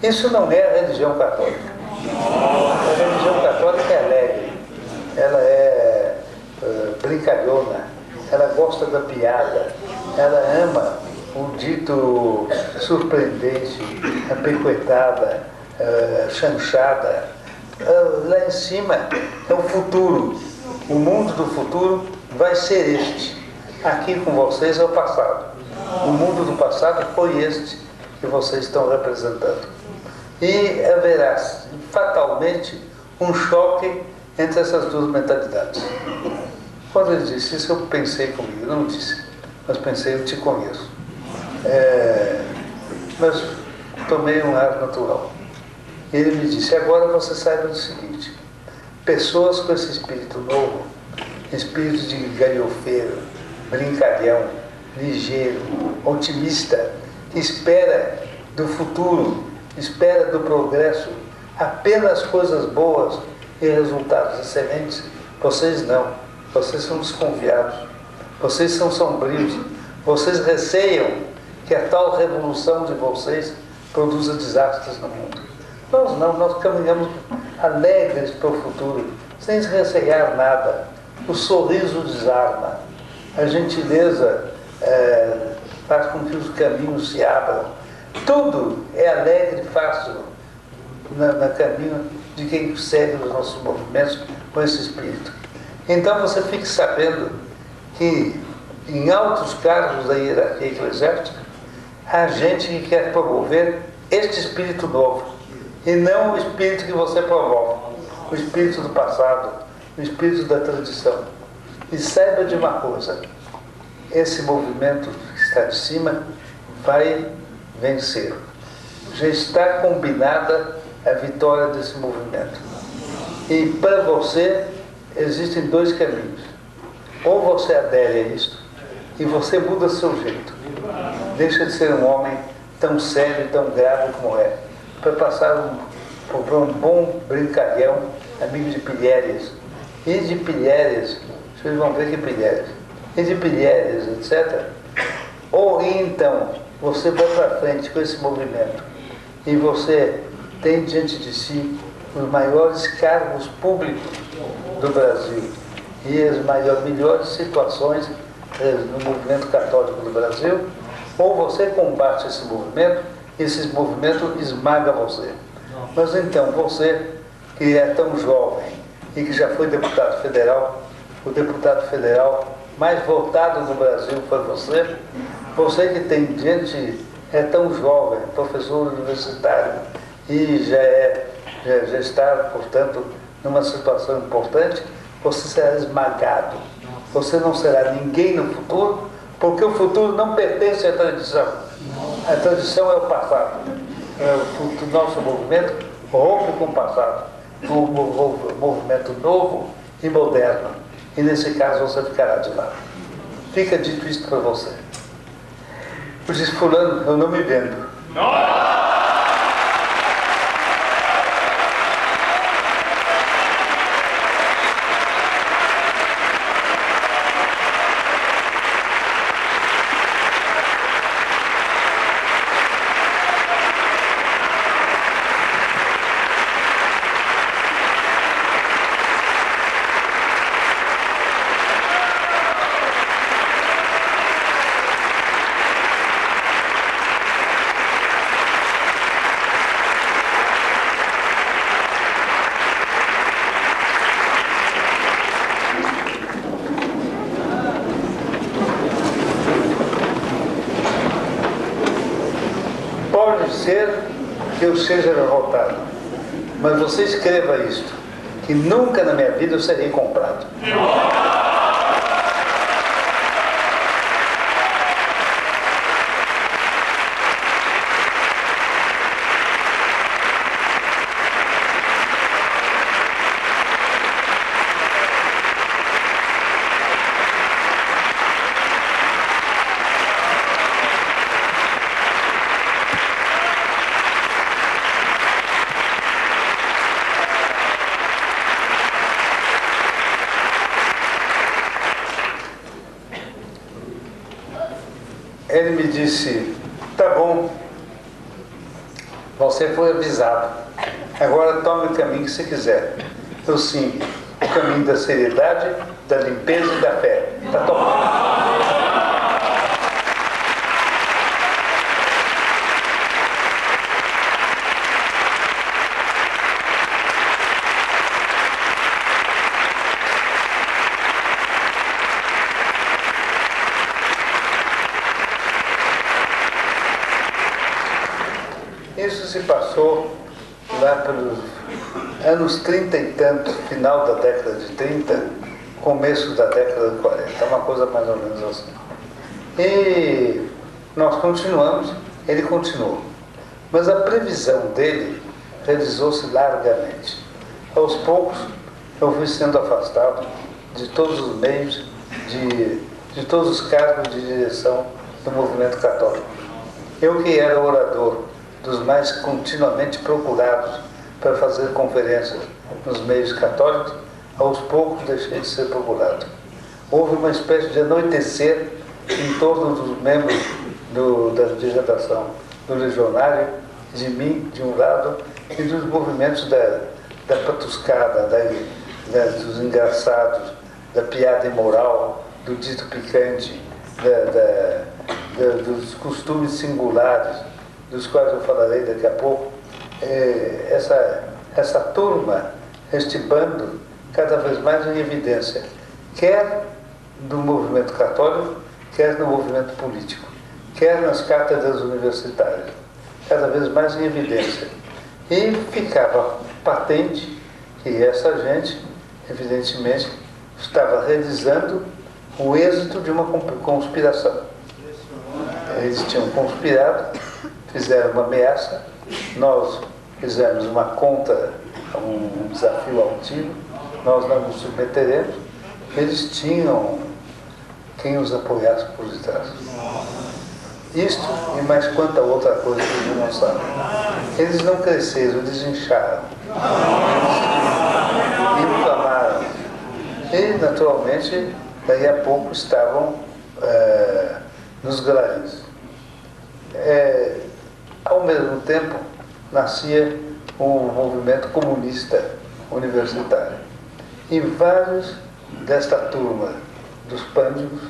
Isso não é a religião católica. A religião católica é alegre, ela é brincalhona, ela gosta da piada, ela ama o dito surpreendente, a picoetada, chanchada. Lá em cima é o futuro. O mundo do futuro vai ser este. Aqui com vocês é o passado. O mundo do passado foi este que vocês estão representando. E haverá fatalmente um choque entre essas duas mentalidades. Quando ele disse isso, eu pensei comigo, não disse, mas pensei, eu te conheço. Mas tomei um ar natural. E ele me disse, agora você saiba do seguinte: pessoas com esse espírito novo, espírito de galhofeiro, brincalhão, ligeiro, otimista, que espera do futuro, espera do progresso apenas coisas boas e resultados excelentes, vocês não, vocês são desconfiados. vocês são sombrios, vocês receiam que a tal revolução de vocês produza desastres no mundo. Nós não, nós caminhamos alegres para o futuro, sem recear nada. O sorriso desarma, a gentileza faz com que os caminhos se abram. Tudo é alegre e fácil no caminho de quem segue os nossos movimentos com esse espírito. Então você fique sabendo que em altos cargos da hierarquia eclesiástica há gente que quer promover este espírito novo e não o espírito que você promove, o espírito do passado, o espírito da tradição. E saiba de uma coisa, esse movimento que está de cima vai vencer. Já está combinada a vitória desse movimento. E para você existem dois caminhos. Ou você adere a isto e você muda seu jeito. Deixa de ser um homem tão sério e tão grave como é, para passar por um bom brincalhão, amigo de Pilhérias. E de Pilhérias, vocês vão ver que Pilhérias. E de Pilhérias, etc. Ou então você vai para frente com esse movimento e você tem diante de si os maiores cargos públicos do Brasil e as melhores situações no movimento católico do Brasil, ou você combate esse movimento e esse movimento esmaga você. Mas então você, que é tão jovem e que já foi deputado federal, o deputado federal mais votado do Brasil foi você, você que tem diante, é tão jovem, professor universitário, e já está, portanto, numa situação importante, você será esmagado. Você não será ninguém no futuro, porque o futuro não pertence à tradição. A tradição é o passado. O nosso movimento rompe com o passado. Um movimento novo e moderno. E nesse caso você ficará de lado. Fica dito isso para você. Eu disse, fulano, eu não me vendo. Pode ser que eu seja derrotado, mas você escreva isto, que nunca na minha vida eu serei comprado. Ele me disse, tá bom, você foi avisado, agora tome o caminho que você quiser. Eu sim, o caminho da seriedade, da limpeza e da fé. Está tomado. Isso se passou lá pelos anos 30 e tanto, final da década de 30, começo da década de 40, uma coisa mais ou menos assim. E nós continuamos, ele continuou. Mas a previsão dele realizou-se largamente. Aos poucos, eu fui sendo afastado de todos os meios, de todos os cargos de direção do movimento católico. Eu que era orador, dos mais continuamente procurados para fazer conferências nos meios católicos, aos poucos deixei de ser procurado. houve uma espécie de anoitecer em torno dos membros de redação do Legionário, de mim, de um lado, e dos movimentos da patuscada, dos engraçados, da piada imoral, do dito picante, dos costumes singulares, dos quais eu falarei daqui a pouco. Essa turma, este bando, cada vez mais em evidência, quer do movimento católico, quer no movimento político, quer nas cátedras universitárias, cada vez mais em evidência. E ficava patente que essa gente, evidentemente, estava realizando o êxito de uma conspiração. Eles tinham conspirado, fizeram uma ameaça, nós fizemos uma contra, um desafio altivo, nós não nos submeteremos. Eles tinham quem os apoiasse por detrás. Isto e mais quanta outra coisa que eles não sabem. Eles não cresceram, eles incharam. Eles inflamaram. E, naturalmente, daí a pouco estavam nos grandes. Ao mesmo tempo, nascia o movimento comunista universitário. E vários desta turma dos pândicos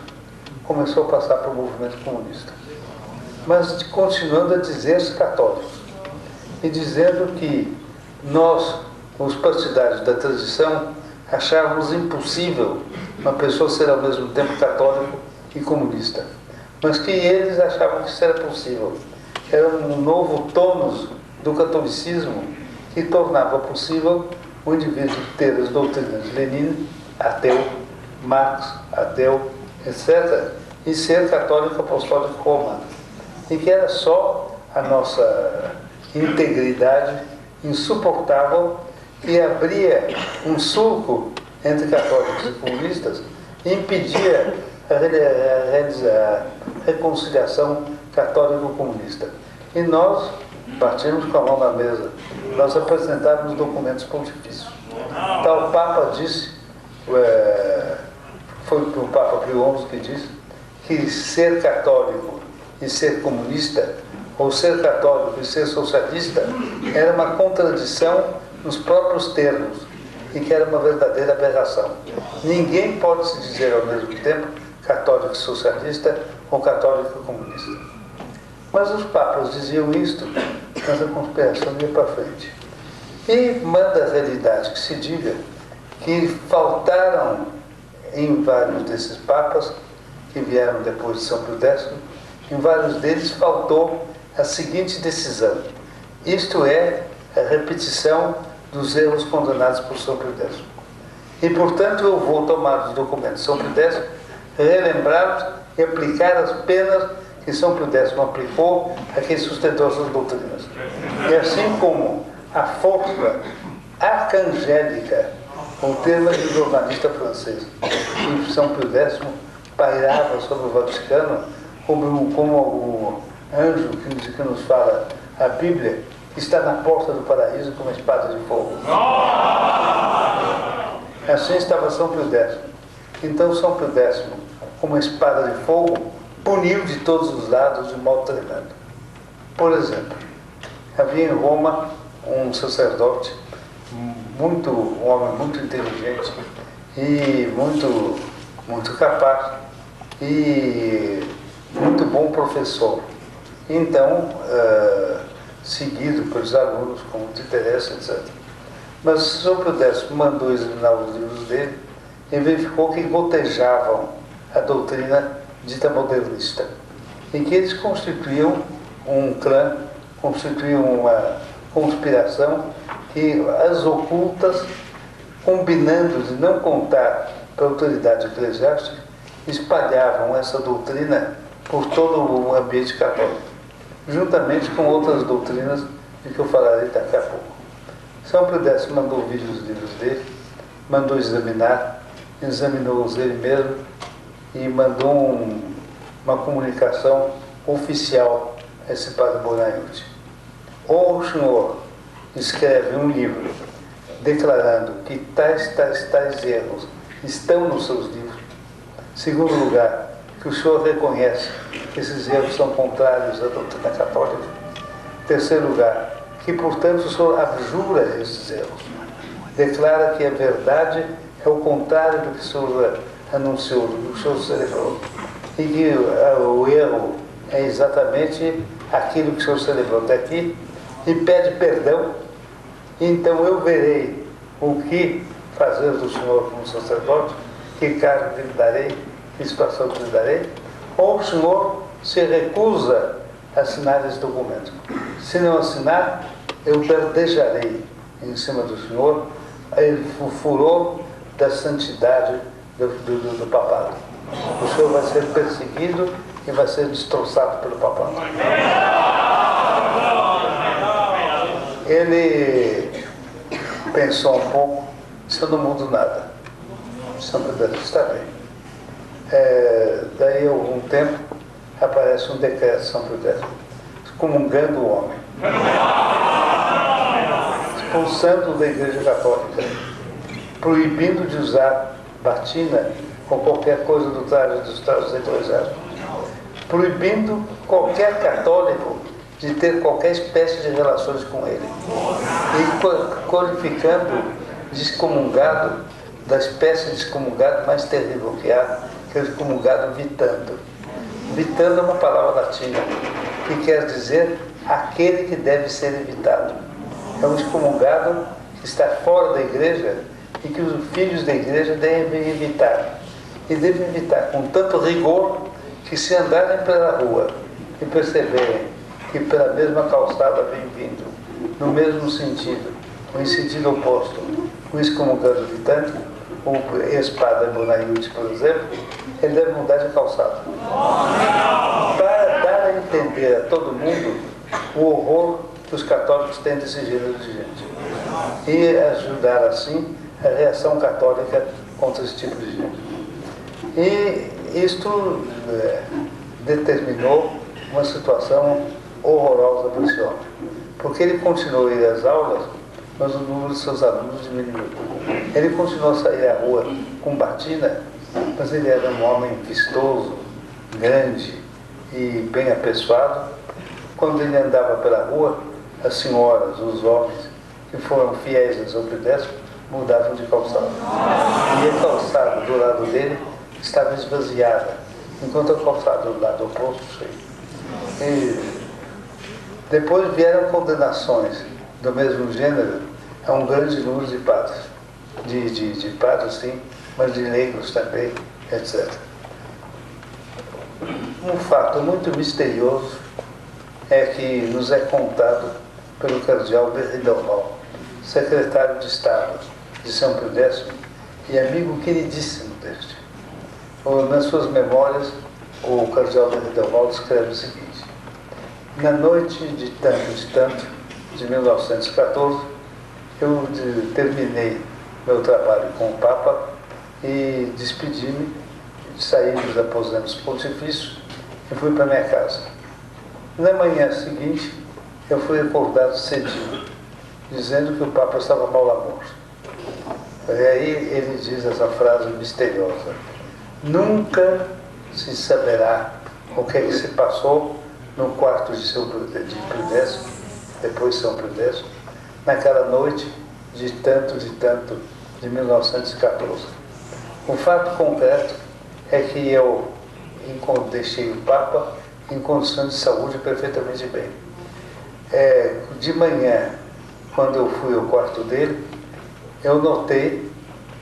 começou a passar para o movimento comunista. Mas continuando a dizer-se católicos. E dizendo que nós, os partidários da transição, achávamos impossível uma pessoa ser ao mesmo tempo católico e comunista. Mas que eles achavam que isso era possível. Era um novo tônus do catolicismo que tornava possível o indivíduo ter as doutrinas de Lenin, ateu, Marx, ateu, etc., e ser católico apostólico romano. E que era só a nossa integridade insuportável que abria um sulco entre católicos e comunistas e impedia a reconciliação católico-comunista. E nós batimos com a mão na mesa. Nós apresentávamos documentos pontifícios. Tal Papa disse, foi o Papa Pio XI que disse, que ser católico e ser comunista, ou ser católico e ser socialista, era uma contradição nos próprios termos, e que era uma verdadeira aberração. Ninguém pode se dizer ao mesmo tempo católico e socialista ou católico e comunista. Mas os papas diziam isto, mas a conspiração ia para frente. E manda a realidade que se diga que faltaram em vários desses papas que vieram depois de São Pio X, em vários deles faltou a seguinte decisão: isto é, a repetição dos erros condenados por São Pio X. E, portanto, eu vou tomar os documentos de São Pio X, relembrá-los e aplicar as penas que São Pio X aplicou a quem sustentou essas doutrinas. E assim como a força arcangélica, o termo de jornalista francês, que São Pio X pairava sobre o Vaticano, como o anjo que nos fala a Bíblia, que está na porta do paraíso com uma espada de fogo. Assim estava São Pio X. Então São Pio X, com uma espada de fogo, puniu de todos os lados de modo tremendo. Por exemplo, havia em Roma um sacerdote, um homem muito inteligente e muito capaz e muito bom professor. Então, seguido pelos alunos com muito interesse, etc. Mas São Pio X mandou examinar os livros dele e verificou que gotejavam a doutrina dita modernista, em que eles constituíam um clã, constituíam uma conspiração que as ocultas, combinando de não contar para a autoridade eclesiástica, espalhavam essa doutrina por todo o ambiente católico, juntamente com outras doutrinas de que eu falarei daqui a pouco. São Pio X mandou vir os livros dele, mandou examinar, examinou-os ele mesmo e mandou uma comunicação oficial a esse padre Bonaiuti. Ou o senhor escreve um livro declarando que tais erros estão nos seus livros, Segundo lugar, que o Senhor reconhece que esses erros são contrários à doutrina católica. Terceiro lugar, que, portanto, o Senhor abjura esses erros. Declara que a verdade é o contrário do que o Senhor anunciou, do que o Senhor celebrou. E que o erro é exatamente aquilo que o Senhor celebrou até aqui, e pede perdão. Então eu verei o que fazer do Senhor como sacerdote, que cargo lhe darei, que situação lhe darei, ou o Senhor se recusa a assinar esse documento. Se não assinar, eu verdejarei em cima do Senhor o furor da santidade do papado. O Senhor vai ser perseguido e vai ser destroçado pelo papado. Ele pensou um pouco, disse: eu não mudo nada. São Pedro está bem. Daí, a algum tempo, aparece um decreto de São Pedro, excomungando o homem, expulsando da Igreja Católica, proibindo de usar batina com qualquer coisa do traje dos trajes do exército, proibindo qualquer católico de ter qualquer espécie de relações com ele, e qualificando de excomungado da espécie de excomungado mais terrível que há, que é o excomungado vitando. Vitando é uma palavra latina que quer dizer aquele que deve ser evitado. É um excomungado que está fora da igreja e que os filhos da igreja devem evitar. E devem evitar com tanto rigor que, se andarem pela rua e perceberem que pela mesma calçada vem vindo, no mesmo sentido, ou em sentido oposto, o excomungado vitante, o ex-padre Bonailde, por exemplo, ele deve mudar de calçado. Para dar a entender a todo mundo o horror que os católicos têm desse gênero de gente. E ajudar, assim, a reação católica contra esse tipo de gente. E isto determinou uma situação horrorosa para esse homem. Porque ele continuou a ir às aulas, mas o número de seus alunos diminuiu. Ele continuou a sair à rua com batina, mas ele era um homem vistoso, grande e bem apessoado. Quando ele andava pela rua, as senhoras, os homens que foram fiéis a São Pedro mudavam de calçado. E a calçada do lado dele estava esvaziada, enquanto a calçada do lado oposto cheia. E depois vieram condenações do mesmo gênero a um grande número de padres. De padres, sim, mas de leigos também, etc. Um fato muito misterioso é que nos é contado pelo cardeal Berridoval, secretário de Estado de São Pio X e amigo queridíssimo deste. Nas suas memórias, o cardeal Berridoval escreve o seguinte: na noite de tanto, de 1914, eu terminei meu trabalho com o Papa e despedi-me, saí dos aposentos pontifícios e fui para minha casa. Na manhã seguinte, eu fui acordado cedinho, dizendo que o Papa estava mal a morte. E aí ele diz essa frase misteriosa: nunca se saberá o que é que se passou no quarto de Pio X, depois São Pio X, naquela noite de 1914. O fato concreto é que eu deixei o Papa em condições de saúde perfeitamente bem. De manhã, quando eu fui ao quarto dele, eu notei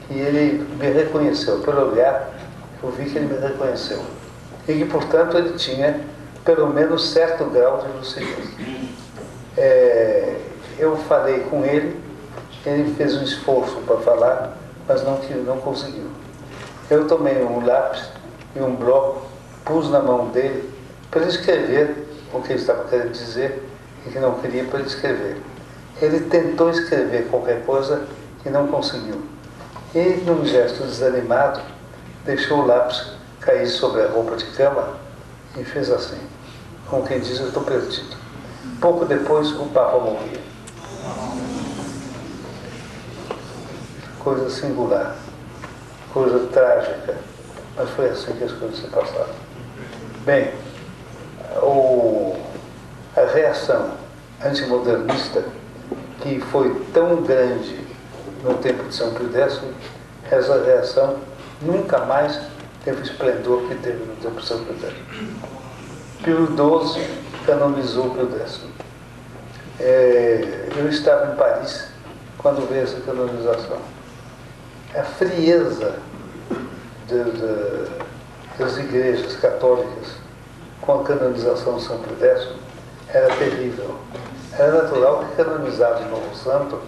que ele me reconheceu. Pelo olhar, eu vi que ele me reconheceu. E que, portanto, ele tinha pelo menos certo grau de lucidez. Eu falei com ele, ele fez um esforço para falar, mas não conseguiu. Eu tomei um lápis e um bloco, pus na mão dele para ele escrever o que ele estava querendo dizer e que não queria para ele escrever. Ele tentou escrever qualquer coisa que não conseguiu. E, num gesto desanimado, deixou o lápis cair sobre a roupa de cama e fez assim, como quem diz: eu estou perdido. Pouco depois, o Papa morria. Coisa singular, coisa trágica, mas foi assim que as coisas se passaram. Bem, a reação antimodernista, que foi tão grande no tempo de São Pio X, essa reação nunca mais teve o esplendor que teve no tempo de São Pio X. Pio XII canonizou Pio X. Eu estava em Paris quando veio essa canonização. A frieza das igrejas católicas com a canonização de São Pio X era terrível. Era natural que canonizasse o novo santo,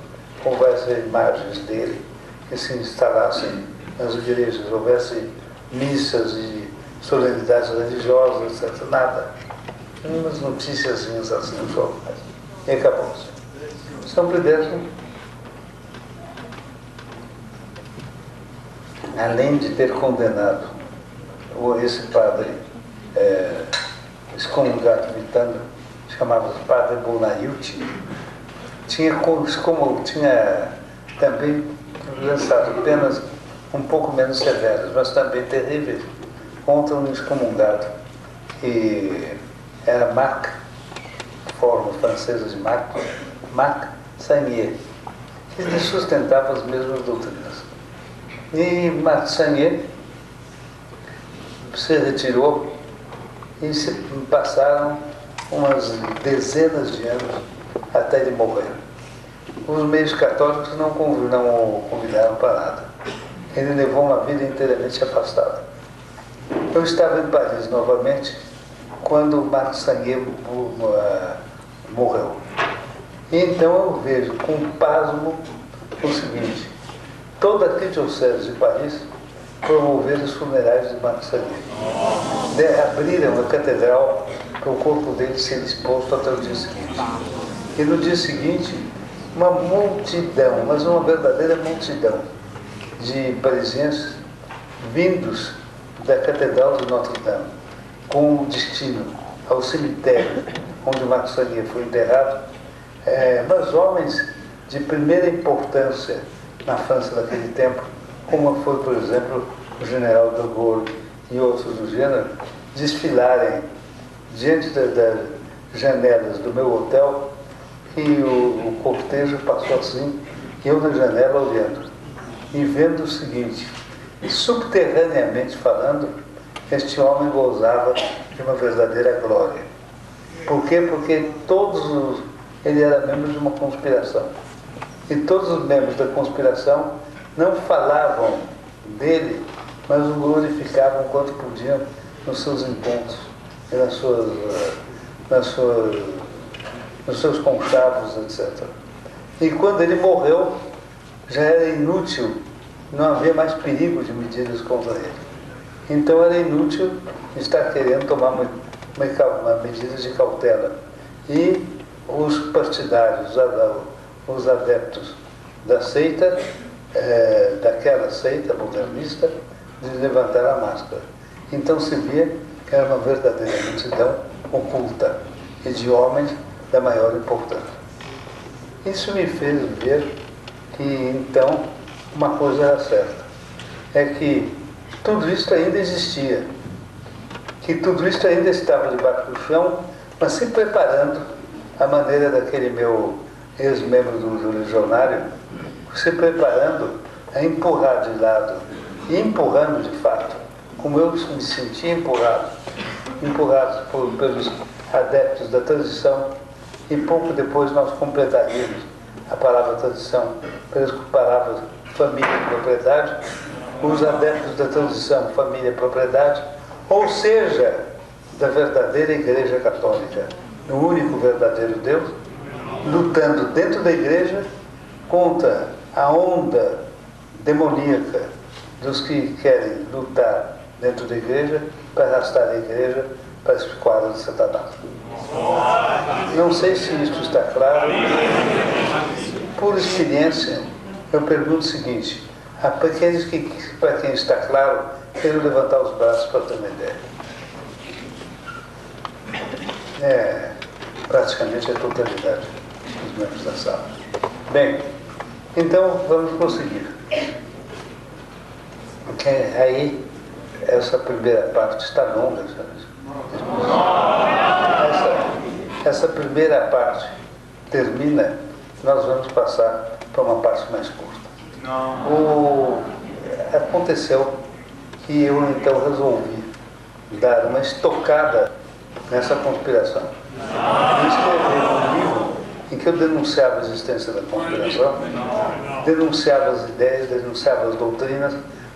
houvesse imagens dele, que se instalassem nas igrejas, houvesse missas e solenidades religiosas, etc. Nada. Umas noticiazinhas assim, só. E acabou-se. São Pio X, além de ter condenado esse padre excomungado vitano, chamava-se Padre Bonaiuti, tinha também lançado penas um pouco menos severas, mas também terríveis, contra um excomungado, que era Marc, forma francesa de Marc Sagnier. Ele sustentava as mesmas doutrinas. E Marc Sagnier se retirou e se passaram umas dezenas de anos até ele morrer. Os meios católicos não o convidaram para nada. Ele levou uma vida inteiramente afastada. Eu estava em Paris novamente quando Marc Sagnier morreu. E então eu vejo com pasmo o seguinte: toda a arquidiocese de Paris promoveram os funerais de Marc Sagnier. Abriram a catedral para o corpo dele ser exposto até o dia seguinte. E no dia seguinte, uma multidão, mas uma verdadeira multidão de parisienses vindos da Catedral de Notre-Dame com destino ao cemitério onde Marc Sagnier foi enterrado, mas homens de primeira importância na França daquele tempo, como foi, por exemplo, o general de Gaulle e outros do gênero, desfilarem diante das janelas do meu hotel, e o cortejo passou assim, eu na janela olhando, e vendo o seguinte: subterraneamente falando, este homem gozava de uma verdadeira glória. Por quê? Porque ele era membro de uma conspiração. E todos os membros da conspiração não falavam dele, mas o glorificavam quanto podiam nos seus encontros e nos seus conchavos, etc. E quando ele morreu, já era inútil, não havia mais perigo de medidas contra ele. Então era inútil estar querendo tomar uma medida de cautela. E os partidários, os adeptos da seita, daquela seita modernista, de levantar a máscara. Então se via que era uma verdadeira multidão oculta e de homens da maior importância. Isso me fez ver que então uma coisa era certa, é que tudo isso ainda existia, que tudo isso ainda estava debaixo do chão, mas se preparando à maneira daquele meu ex-membro do Legionário, se preparando a empurrar de lado, e empurrando de fato, como eu me sentia empurrado pelos adeptos da transição, e pouco depois nós completaríamos a palavra transição pelas palavras família e propriedade, os adeptos da transição, família e propriedade, ou seja, da verdadeira Igreja Católica, o único verdadeiro Deus, lutando dentro da Igreja contra a onda demoníaca dos que querem lutar dentro da Igreja para arrastar a Igreja para esse quadro de Satanás. Não sei se isto está claro. Por experiência, eu pergunto o seguinte: para quem está claro, quero levantar os braços para ter uma ideia. Praticamente a totalidade dos membros da sala. Bem, então vamos prosseguir. Aí essa primeira parte está longa, sabe? Essa primeira parte termina, nós vamos passar para uma parte mais curta. Aconteceu que eu então resolvi dar uma estocada nessa conspiração. Eu escrevi um livro em que eu denunciava a existência da conspiração, denunciava as ideias, denunciava as doutrinas,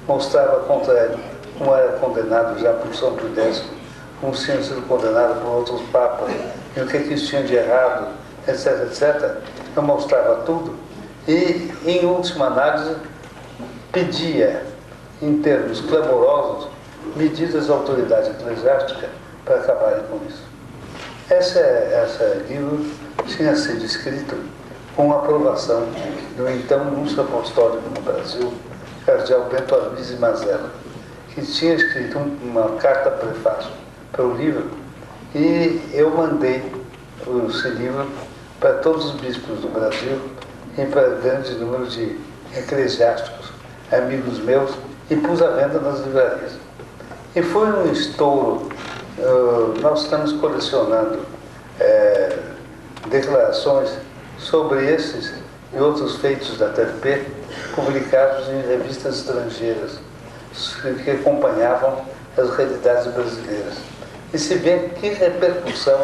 mostrava como era condenado já por São Pio X, como tinha sido condenado por outros papas, e o que isso tinha de errado, etc, etc. Eu mostrava tudo e, em última análise, pedia, em termos clamorosos, medidas da autoridade eclesiástica para acabarem com isso. Esse livro tinha sido escrito com a aprovação do então Núncio Apostólico no Brasil, cardeal Bento Arvise Mazella, que tinha escrito uma carta prefácio para o livro, e eu mandei esse livro para todos os bispos do Brasil e para grande número de eclesiásticos, amigos meus, e pus à venda nas livrarias. E foi um estouro. Nós estamos colecionando declarações sobre esses e outros feitos da TFP, publicados em revistas estrangeiras que acompanhavam as realidades brasileiras. E se vê que repercussão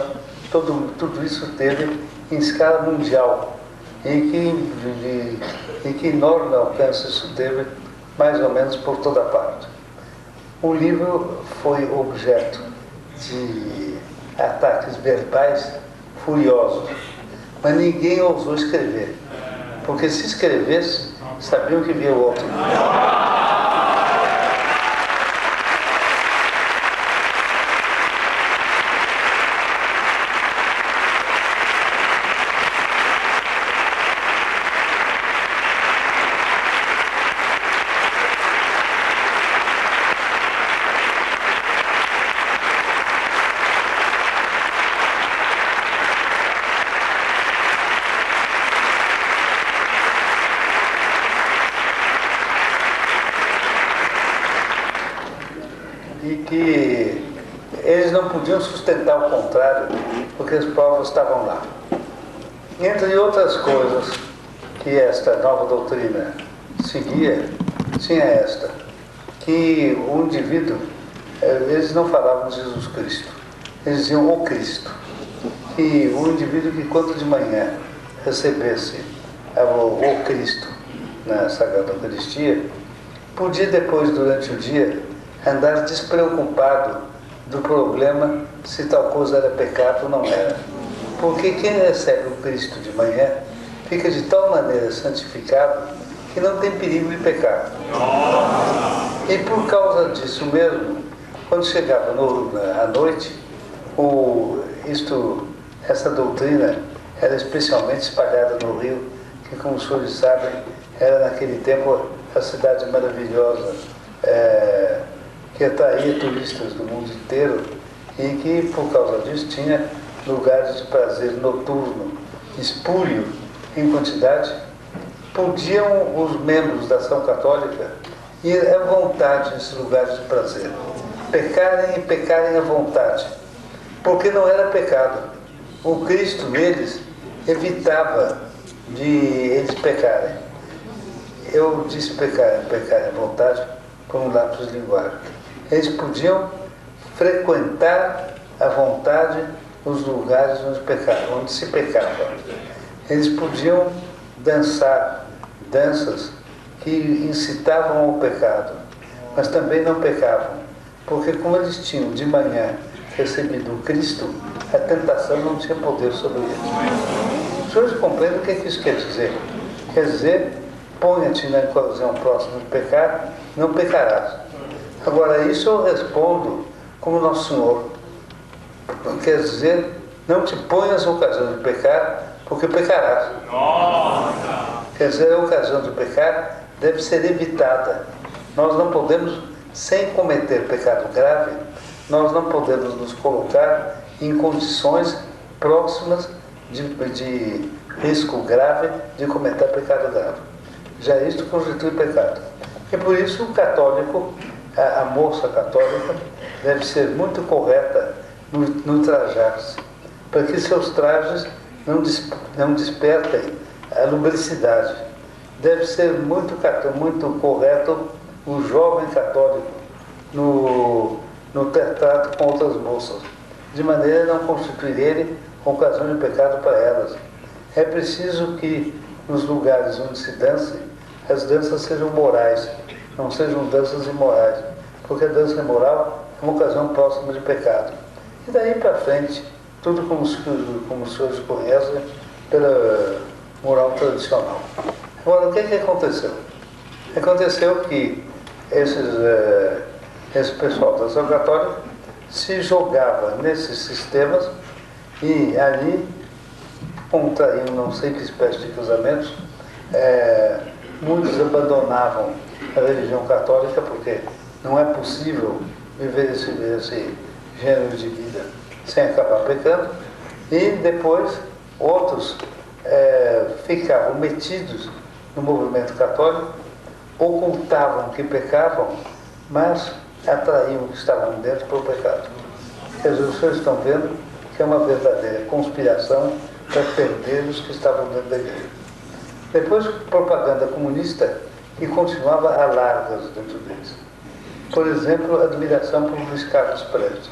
tudo isso teve em escala mundial, e que enorme alcance isso teve, mais ou menos por toda parte. O livro foi objeto de ataques verbais furiosos, mas ninguém ousou escrever, porque se escrevesse, sabiam que via o outro. E que eles não podiam sustentar o contrário, porque as provas estavam lá. Entre outras coisas que esta nova doutrina seguia, tinha esta, que o indivíduo, eles não falavam de Jesus Cristo, eles diziam o Cristo, que o indivíduo que quando de manhã recebesse o Cristo na Sagrada Eucaristia, podia depois, durante o dia, andar despreocupado do problema se tal coisa era pecado ou não era. Porque quem recebe o Cristo de manhã fica de tal maneira santificado que não tem perigo de pecar. E por causa disso mesmo, quando chegava à noite, essa doutrina era especialmente espalhada no Rio, que, como os senhores sabem, era naquele tempo a cidade maravilhosa, que atraía turistas do mundo inteiro, e que, por causa disso, tinha lugares de prazer noturno, espúrio em quantidade. Podiam os membros da ação católica ir à vontade nesses lugares de prazer, pecarem à vontade, porque não era pecado. O Cristo neles evitava de eles pecarem. Eu disse pecarem à vontade por um lápis de linguagem. Eles podiam frequentar à vontade os lugares onde se pecava. Eles podiam dançar danças que incitavam ao pecado, mas também não pecavam, porque como eles tinham de manhã recebido o Cristo, a tentação não tinha poder sobre eles. Os senhores compreendem o que isso quer dizer? Quer dizer, ponha-te na ocasião próxima de pecar, não pecarás. Agora, isso eu respondo como Nosso Senhor. Quer dizer, não te ponhas na ocasião de pecar, porque pecarás. Quer dizer, a ocasião de pecar deve ser evitada. Nós não podemos, sem cometer pecado grave, nós não podemos nos colocar em condições próximas de risco grave de cometer pecado grave. Já isto constitui pecado. E por isso o católico a moça católica deve ser muito correta no trajar-se, para que seus trajes não despertem a lubricidade. Deve ser muito correto o jovem católico no trato com outras moças, de maneira a não constituir ele ocasião de pecado para elas. É preciso que nos lugares onde se dance, as danças sejam morais, não sejam danças imorais, porque a dança imoral é uma ocasião próxima de pecado. E daí para frente, tudo como os senhores conhecem pela moral tradicional. Agora, o que aconteceu? Aconteceu que esse pessoal da ação católica se jogava nesses sistemas e ali contraíam não sei que espécie de casamentos. Muitos abandonavam a religião católica porque não é possível viver esse gênero de vida sem acabar pecando, e depois outros ficavam metidos no movimento católico, ocultavam que pecavam, mas atraíam o que estavam dentro para o pecado. Quer dizer, vocês estão vendo que é uma verdadeira conspiração para perder os que estavam dentro da igreja. Depois, propaganda comunista, que continuava a largas dentro deles. Por exemplo, a admiração por Luiz Carlos Prestes.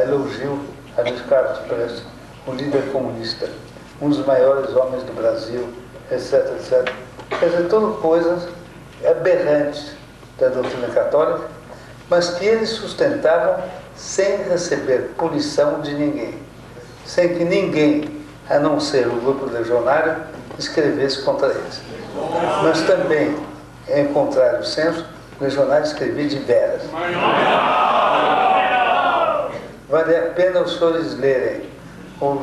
Elogio a Luiz Carlos Prestes, um líder comunista, um dos maiores homens do Brasil, etc, etc. Quer dizer, tudo coisas aberrantes da doutrina católica, mas que eles sustentavam sem receber punição de ninguém, sem que ninguém, a não ser o grupo legionário, escrevesse contra eles. Mas também, em contrário senso, o legionário escrevia de veras. Vale a pena os senhores lerem o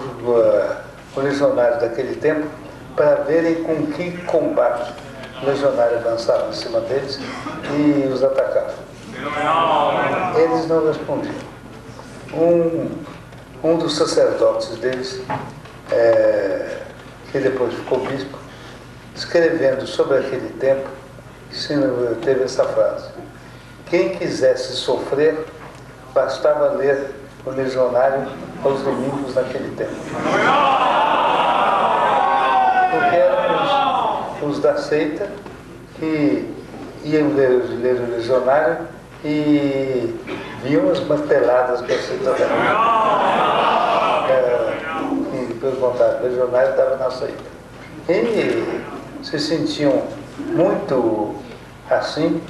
legionário daquele tempo para verem com que combate o legionário avançava em cima deles e os atacava. Eles não respondiam. Um dos sacerdotes deles, que depois ficou bispo, escrevendo sobre aquele tempo, teve essa frase: quem quisesse sofrer, bastava ler o legionário aos domingos naquele tempo. Porque eram os da seita que iam ler o legionário e viam as marteladas da seita e, pelo contrário, o legionário estava na seita. E se sentiam muito assim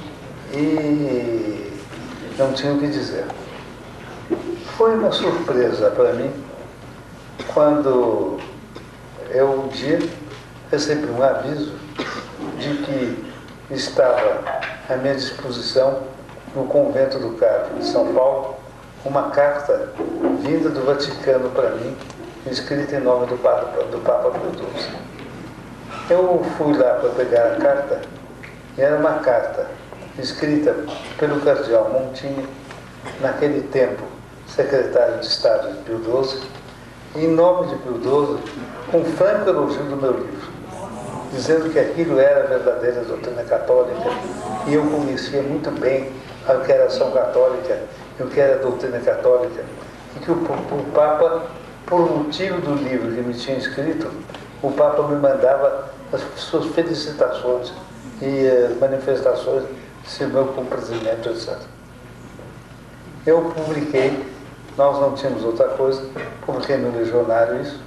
e não tinham o que dizer. Foi uma surpresa para mim quando eu um dia recebi um aviso de que estava à minha disposição no Convento do Carmo, em São Paulo, uma carta vinda do Vaticano para mim, escrita em nome do Papa Pio XII. Eu fui lá para pegar a carta, e era uma carta escrita pelo cardeal Montini, naquele tempo secretário de Estado de Pio XII, em nome de Pio XII, com franco elogio do meu livro, dizendo que aquilo era a verdadeira doutrina católica e eu conhecia muito bem o que era ação católica e o que era a doutrina católica, e que o Papa, por motivo do livro que me tinha escrito, o Papa me mandava as suas felicitações e manifestações de seu meu cumprimento, etc. Eu publiquei, nós não tínhamos outra coisa, publiquei no Legionário isso,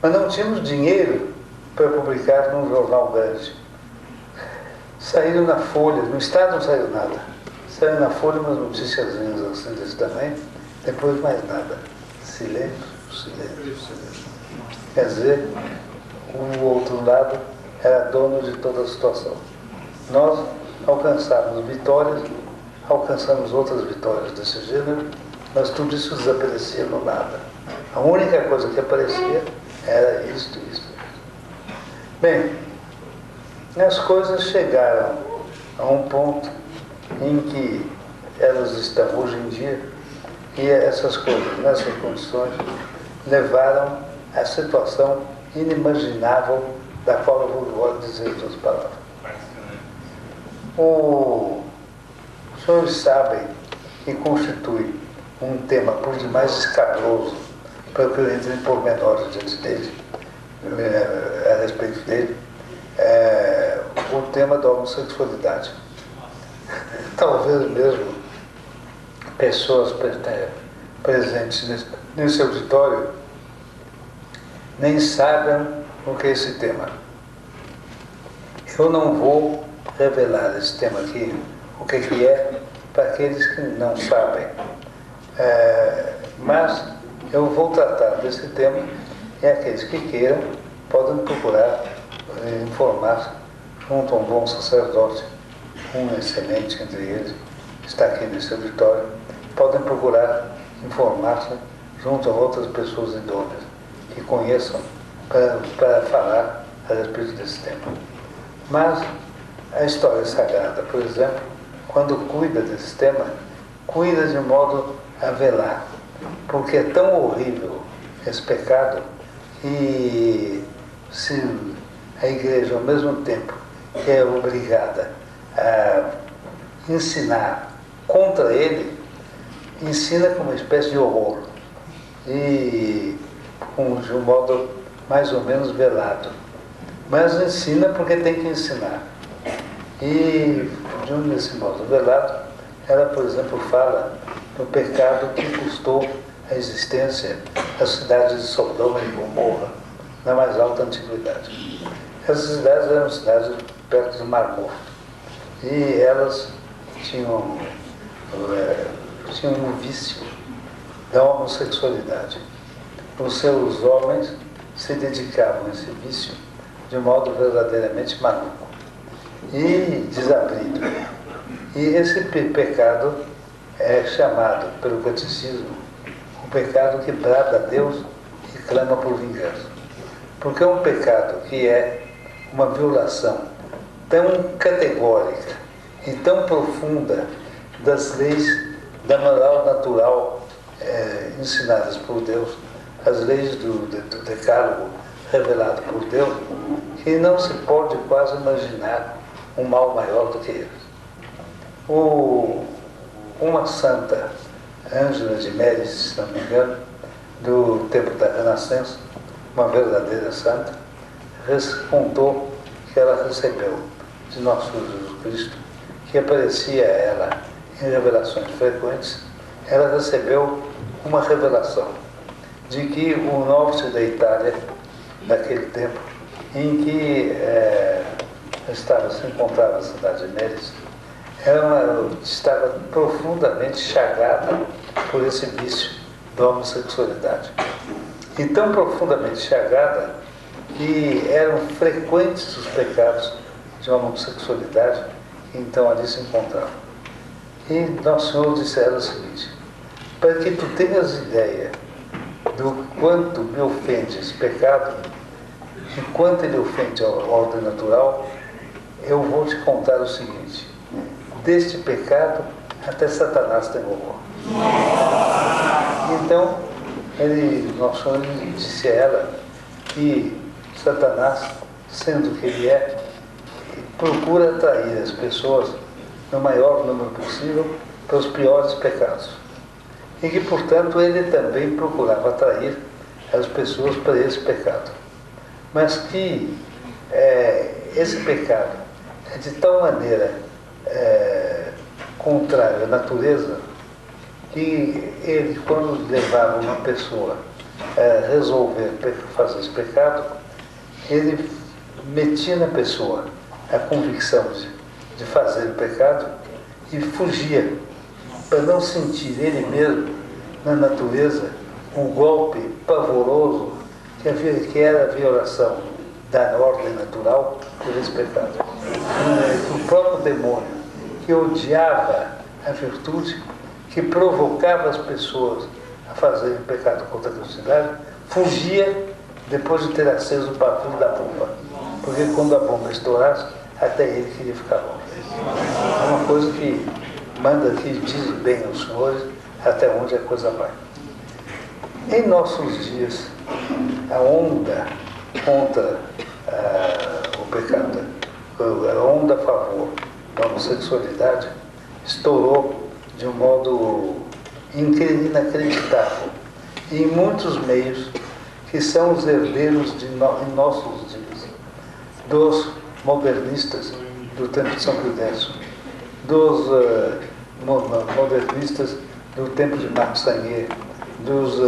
mas não tínhamos dinheiro para publicar num jornal grande. Saíram na Folha, no Estado não saiu nada. Saíram na Folha umas noticiazinhas assim desse tamanho, depois mais nada. Silêncio, silêncio, silêncio. Quer dizer, o outro lado era dono de toda a situação. Nós alcançamos vitórias, alcançamos outras vitórias desse gênero, mas tudo isso desaparecia no nada. A única coisa que aparecia era isto. Bem, as coisas chegaram a um ponto em que elas estão hoje em dia, e essas coisas, nessas condições, levaram à situação inimaginável da qual eu vou dizer duas palavras. O senhores sabem que constitui um tema por demais escabroso para que eu entre em pormenores diante dele, a respeito dele, o tema da homossexualidade. Talvez mesmo pessoas presentes nesse auditório nem saibam o que é esse tema. Eu não vou revelar esse tema aqui, o que é, para aqueles que não sabem. Mas eu vou tratar desse tema e aqueles que queiram podem procurar informar junto a um bom sacerdote, um excelente entre eles, que está aqui nesse auditório, podem procurar informar-se junto a outras pessoas idôneas que conheçam para falar a respeito desse tema. Mas a história sagrada, por exemplo, quando cuida desse tema, cuida de modo a velar, porque é tão horrível esse pecado que se a Igreja, ao mesmo tempo que é obrigada a ensinar contra ele, ensina com uma espécie de horror e de um modo mais ou menos velado. Mas ensina porque tem que ensinar. E de um desse modo velado, ela, por exemplo, fala do pecado que custou a existência das cidades de Sodoma e Gomorra, na mais alta antiguidade. Essas cidades eram cidades perto do Mar Morto. E elas tinham um vício da homossexualidade. Os seus homens se dedicavam a esse vício de modo verdadeiramente maluco e desabrido. E esse pecado é chamado pelo catecismo o pecado que brada a Deus e clama por vingança. Porque é um pecado que é uma violação tão categórica e tão profunda das leis da moral natural ensinadas por Deus, as leis do decálogo revelado por Deus, que não se pode quase imaginar um mal maior do que eles. Uma santa, Ângela de Médici, se não me engano, do tempo da Renascença, uma verdadeira santa, contou que ela recebeu de nosso Jesus Cristo, que aparecia a ela em revelações frequentes, ela recebeu uma revelação de que o norte da Itália, naquele tempo, em que se encontrava a cidade de Médici, estava profundamente chagada por esse vício da homossexualidade. E tão profundamente chagada que eram frequentes os pecados de homossexualidade que então ali se encontravam. E Nosso Senhor disse a ela o seguinte: para que tu tenhas ideia do quanto me ofende esse pecado, e quanto ele ofende a ordem natural, eu vou te contar o seguinte: deste pecado até Satanás tem horror. Então, Nosso Senhor disse a ela que Satanás, sendo o que ele é, procura atrair as pessoas no maior número possível para os piores pecados. E que, portanto, ele também procurava atrair as pessoas para esse pecado. Mas que esse pecado é de tal maneira contrário à natureza que ele, quando levava uma pessoa a resolver fazer esse pecado, ele metia na pessoa a convicção de fazer o pecado e fugia, para não sentir ele mesmo, na natureza, um golpe pavoroso que era a violação da ordem natural por esse pecado. O próprio demônio, que odiava a virtude, que provocava as pessoas a fazerem pecado contra a castidade, fugia depois de ter aceso o pavio da bomba. Porque quando a bomba estourasse, até ele queria ficar longe. É uma coisa que manda, que diz bem aos senhores até onde a coisa vai. Em nossos dias, a onda contra o pecado, a onda a favor da homossexualidade, estourou de um modo inacreditável em muitos meios que são os herdeiros em nossos dias, dos modernistas do tempo de São Prudêncio, dos modernistas do tempo de Marx Sagnier, dos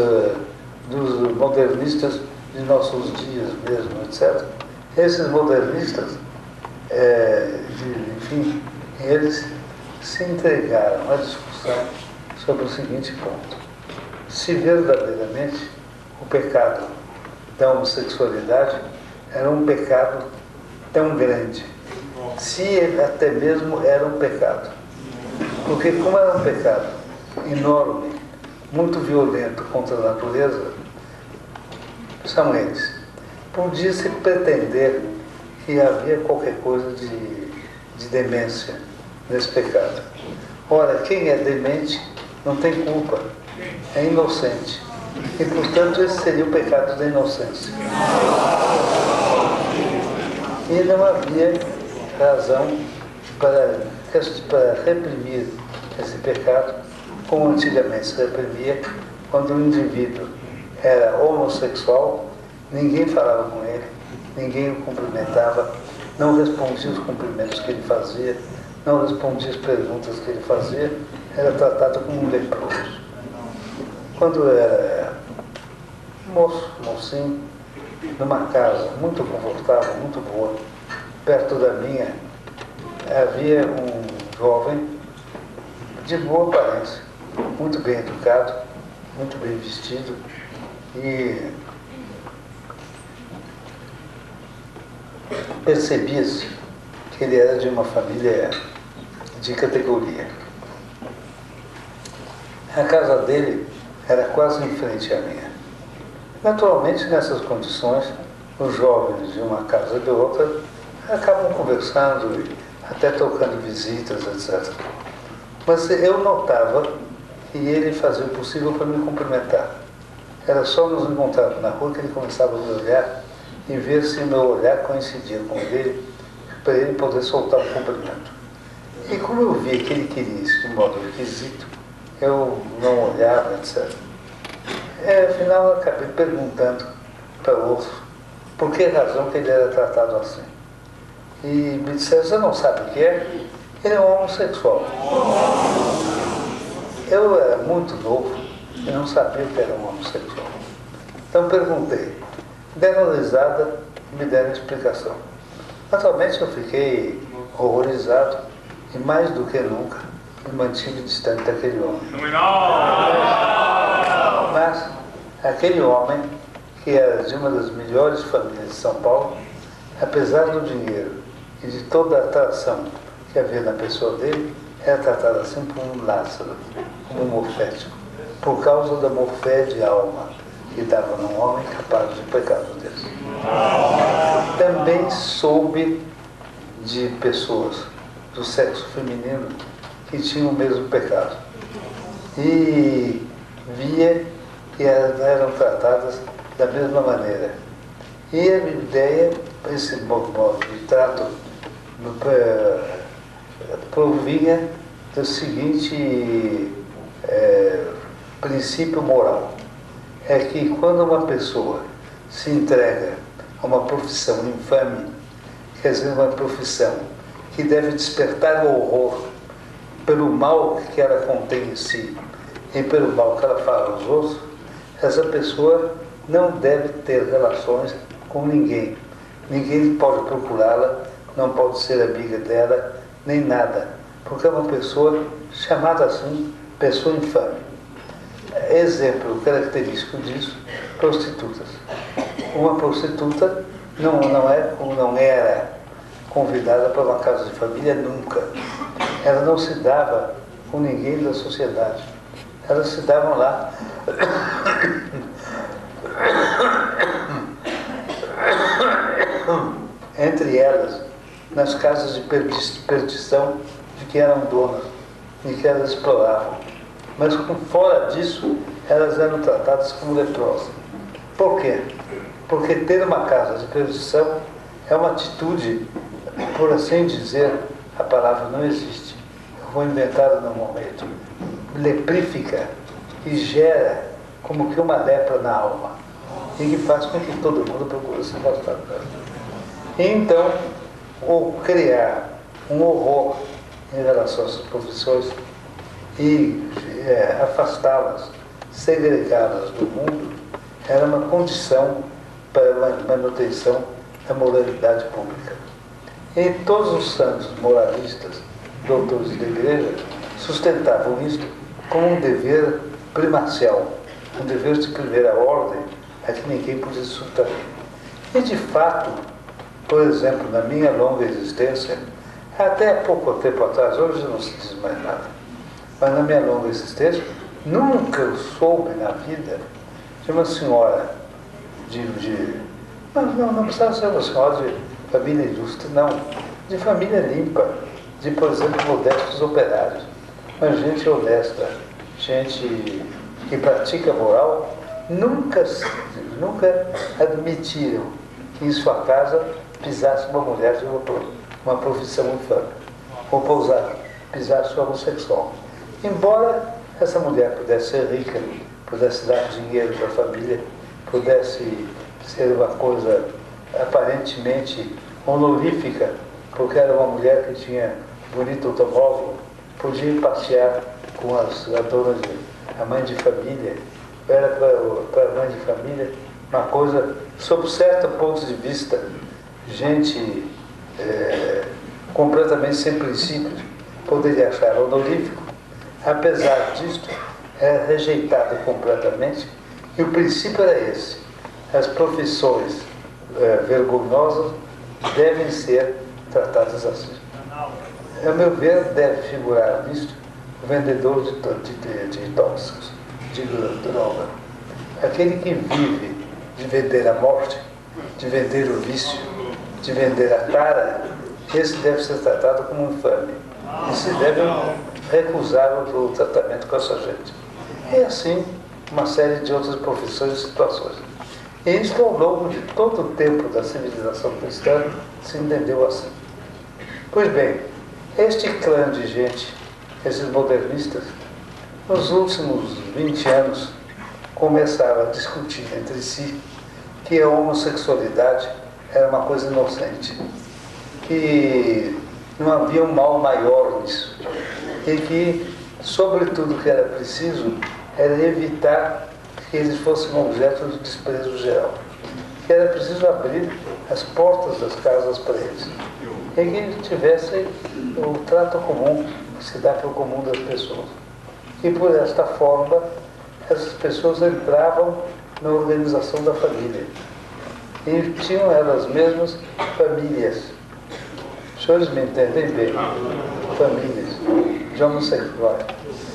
modernistas de nossos dias mesmo, etc. Esses modernistas, enfim, eles se entregaram à discussão sobre o seguinte ponto: se verdadeiramente o pecado da homossexualidade era um pecado tão grande, se ele até mesmo era um pecado, porque como era um pecado enorme, muito violento contra a natureza, são eles. Podia-se pretender que havia qualquer coisa de demência nesse pecado. Ora, quem é demente não tem culpa, é inocente. E, portanto, esse seria o pecado da inocência. E não havia razão para reprimir esse pecado, como antigamente se reprimia quando o indivíduo era homossexual, ninguém falava com ele, ninguém o cumprimentava, não respondia os cumprimentos que ele fazia, não respondia as perguntas que ele fazia, era tratado como um leproso. Quando eu era mocinho, numa casa muito confortável, muito boa, perto da minha, havia um jovem de boa aparência, muito bem educado, muito bem vestido, e percebia-se que ele era de uma família de categoria. A casa dele era quase em frente à minha. Naturalmente, nessas condições, os jovens de uma casa e de outra acabam conversando e até trocando visitas, etc. Mas eu notava que ele fazia o possível para me cumprimentar. Era só nos encontrarmos na rua que ele começava a me olhar e ver se o meu olhar coincidia com o dele, para ele poder soltar o cumprimento. E como eu via que ele queria isso de modo requisito, eu não olhava, etc. Afinal, eu acabei perguntando para o outro por que razão que ele era tratado assim. E me disseram: você não sabe o que é? Ele é um homossexual. Eu era muito novo e não sabia o que era um homossexual. Então perguntei. Deram risada e me deram explicação. Naturalmente eu fiquei horrorizado e mais do que nunca me mantive distante daquele homem. Mas aquele homem, que era de uma das melhores famílias de São Paulo, apesar do dinheiro e de toda a atração que havia na pessoa dele, era tratado assim como um Lázaro, como um morfético, por causa da morfé de alma que dava num homem capaz de pecados desses. Também soube de pessoas do sexo feminino que tinham o mesmo pecado e via que eram tratadas da mesma maneira. E a ideia, esse modo de trato, provinha do seguinte princípio moral: é que quando uma pessoa se entrega a uma profissão infame, quer dizer, uma profissão que deve despertar o horror pelo mal que ela contém em si e pelo mal que ela fala aos outros, essa pessoa não deve ter relações com ninguém. Ninguém pode procurá-la, não pode ser amiga dela, nem nada, porque é uma pessoa chamada assim, pessoa infame. Exemplo característico disso: prostitutas. Uma prostituta não era convidada para uma casa de família nunca. Ela não se dava com ninguém da sociedade. Elas se davam lá entre elas, nas casas de perdição de que eram donas e que elas exploravam. Mas fora disso, elas eram tratadas como leprosas. Por quê? Porque ter uma casa de perdição é uma atitude, por assim dizer, a palavra não existe, foi inventada no momento, leprífica, que gera como que uma lepra na alma e que faz com que todo mundo procure se afastar dela. Então, ou criar um horror em relação às profissões e afastá-las, segregá-las do mundo, era uma condição para a manutenção da moralidade pública. E todos os santos moralistas, doutores da igreja, sustentavam isto como um dever primacial, um dever de primeira ordem, a que ninguém podia subtrair. E de fato, por exemplo, na minha longa existência, até há pouco tempo atrás, hoje não se diz mais nada, mas na minha longa existência, nunca eu soube na vida de uma senhora não precisava ser uma senhora de família ilustre, não, de família limpa, de, por exemplo, modestos operários, mas gente honesta, gente que pratica moral, nunca admitiram que em sua casa pisasse uma mulher de uma profissão infame, ou pisasse um homossexual. Embora essa mulher pudesse ser rica, pudesse dar dinheiro para a família, pudesse ser uma coisa aparentemente honorífica, porque era uma mulher que tinha bonito automóvel, podia ir passear com a mãe de família, era para a mãe de família uma coisa, sob certo ponto de vista, gente completamente sem princípios, poderia achar honorífico. Apesar disto, era rejeitado completamente, e o princípio era esse: as profissões vergonhosas devem ser tratadas assim. A meu ver, deve figurar nisto o vendedor de tóxicos, de droga. Aquele que vive de vender a morte, de vender o vício, de vender a tara, esse deve ser tratado como infame. E se deve recusar o tratamento com essa gente. E assim, uma série de outras profissões e situações. E isto, ao longo de todo o tempo da civilização cristã, se entendeu assim. Pois bem, este clã de gente, esses modernistas, nos últimos 20 anos, começaram a discutir entre si que a homossexualidade era uma coisa inocente, que não havia um mal maior nisso, e que, sobretudo, o que era preciso era evitar que eles fossem objeto de desprezo geral, que era preciso abrir as portas das casas para eles, e que tivessem o trato comum que se dá para o comum das pessoas. E por esta forma, essas pessoas entravam na organização da família. E tinham elas mesmas famílias. Os senhores me entendem bem? Famílias de homossexuais.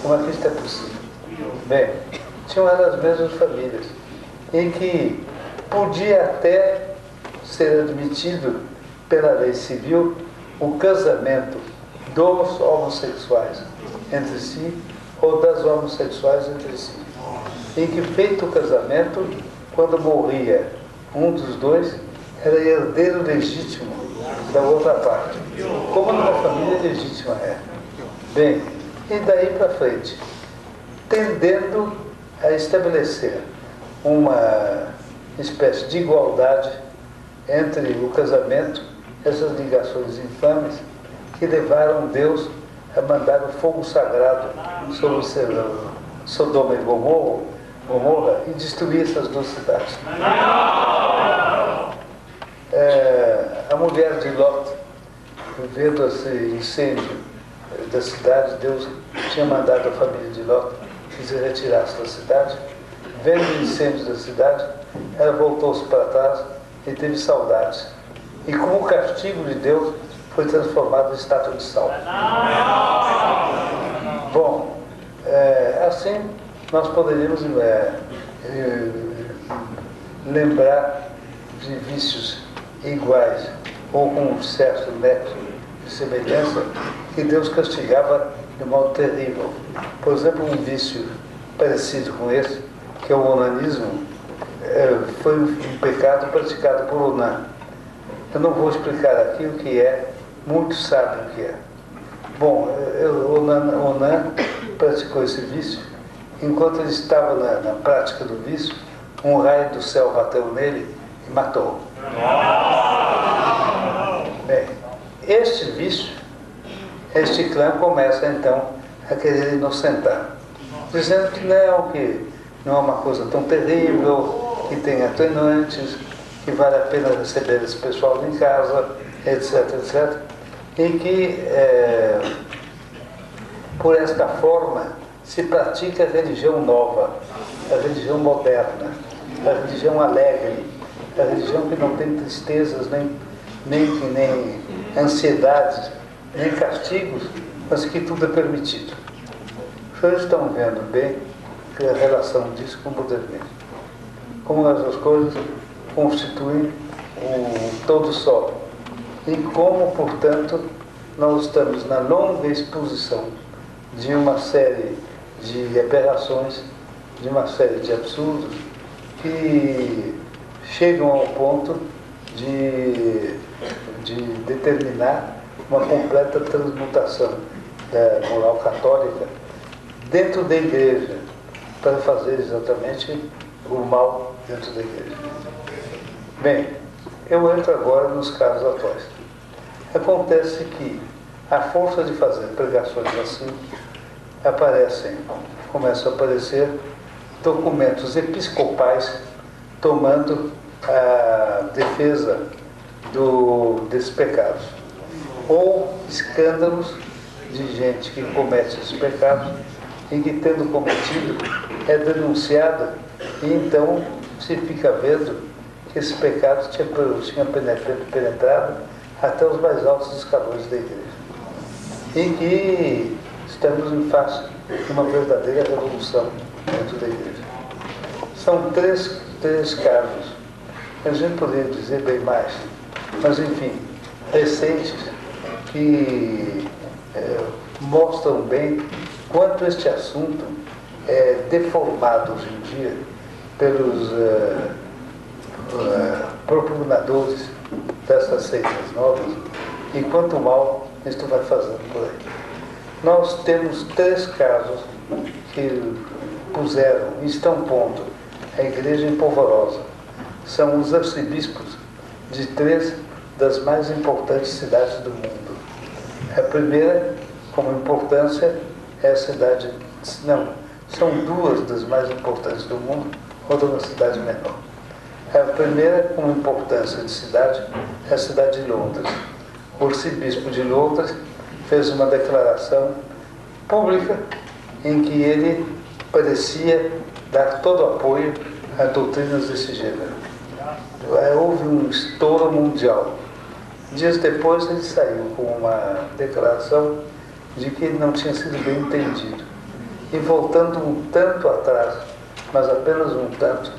Como é que isto é possível? Bem, tinham elas mesmas famílias, em que podia até ser admitido pela lei civil o casamento dos homossexuais entre si ou das homossexuais entre si. Em que, feito o casamento, quando morria um dos dois, era herdeiro legítimo da outra parte, como numa família legítima é. Bem, e daí para frente, tendendo a estabelecer uma espécie de igualdade entre o casamento, essas ligações infames que levaram Deus a mandar o fogo sagrado sobre Sodoma e Gomorra e destruir essas duas cidades. A mulher de Lot, vendo esse incêndio da cidade, Deus tinha mandado a família de Lot que se retirasse da cidade. Vendo o incêndio da cidade, ela voltou-se para trás e teve saudades. E como castigo de Deus, foi transformada em estátua de sal. Bom, assim nós poderíamos lembrar de vícios iguais ou com um certo nexo de semelhança que Deus castigava de modo terrível. Por exemplo, um vício parecido com esse, que é o onanismo, foi um pecado praticado por Onã. Eu não vou explicar aqui o que é, muitos sabem o que é. Bom, o Onan praticou esse vício. Enquanto ele estava na prática do vício, um raio do céu bateu nele e matou. Bem, este vício, este clã começa então a querer inocentar, dizendo que não é uma coisa tão terrível, que tem atenuantes, que vale a pena receber esse pessoal em casa, etc, etc. E que, por esta forma, se pratica a religião nova, a religião moderna, a religião alegre, a religião que não tem tristezas, nem ansiedades, nem castigos, mas que tudo é permitido. Vocês estão vendo bem a relação disso com o modernismo. Como essas coisas constituem um todo só. E como, portanto, nós estamos na longa exposição de uma série de aberrações, de uma série de absurdos que chegam ao ponto de determinar uma completa transmutação da moral católica dentro da igreja, para fazer exatamente o mal dentro da igreja. Bem, eu entro agora nos casos atuais. Acontece que, à força de fazer pregações assim, começam a aparecer documentos episcopais tomando a defesa desses pecados, ou escândalos de gente que comete esses pecados e que, tendo cometido, é denunciada, e então se fica vendo que esse pecado tinha penetrado até os mais altos escalões da igreja. E que estamos em face de uma verdadeira revolução dentro da igreja. São três casos. A gente poderia dizer bem mais, mas enfim, recentes, que mostram bem quanto este assunto é deformado hoje em dia pelos propugnadores dessas seitas novas, e quanto mal isto vai fazendo por aí. Nós temos três casos que puseram e estão pondo a igreja em polvorosa. São os arcebispos de três das mais importantes cidades do mundo. A primeira, como importância, é a cidade... Não, são duas das mais importantes do mundo, outra uma cidade menor. A primeira, como importância de cidade, é a cidade de Londres. O arcebispo de Londres fez uma declaração pública em que ele parecia dar todo apoio a doutrinas desse gênero. Houve um estouro mundial. Dias depois ele saiu com uma declaração de que ele não tinha sido bem entendido. E voltando um tanto atrás, mas apenas um tanto,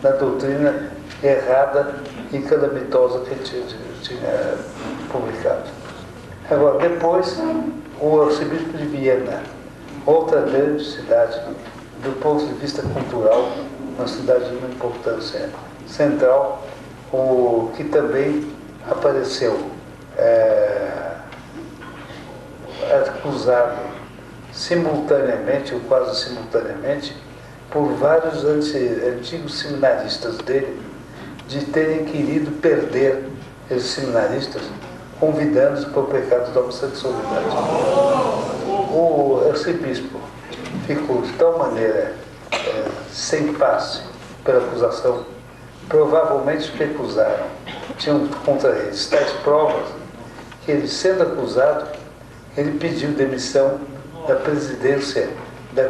na doutrina errada e calamitosa que ele tinha publicado. Agora, depois, o arcebispo de Viena, outra grande cidade, do ponto de vista cultural, uma cidade de uma importância central, que também apareceu acusado simultaneamente, ou quase simultaneamente, por vários antigos seminaristas dele, de terem querido perder esses seminaristas, convidando-os para o pecado da homossexualidade. O arcebispo ficou de tal maneira sem face pela acusação, provavelmente que acusaram, tinham contra eles tais provas, que ele, sendo acusado, ele pediu demissão da presidência da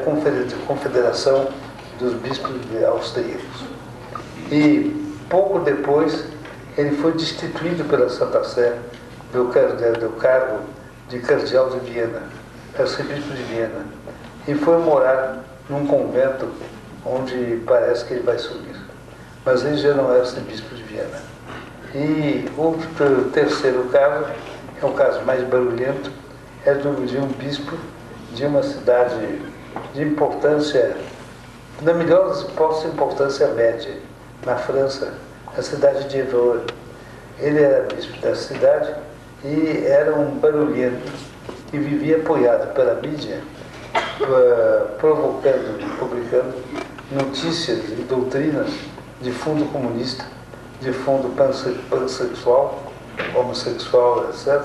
Confederação dos Bispos Austríacos. E, pouco depois, ele foi destituído pela Santa Sé do cargo de cardeal de Viena, arcebispo de Viena, e foi morar num convento onde parece que ele vai sumir. Mas ele já não era arcebispo de Viena. E o terceiro caso, é o caso mais barulhento, é de um bispo de uma cidade de importância, na melhor importância média, na França, a cidade de Évreux. Ele era bispo da cidade e era um barulhento. que vivia apoiado pela mídia, provocando e publicando notícias e doutrinas de fundo comunista, de fundo pansexual, homossexual, etc.,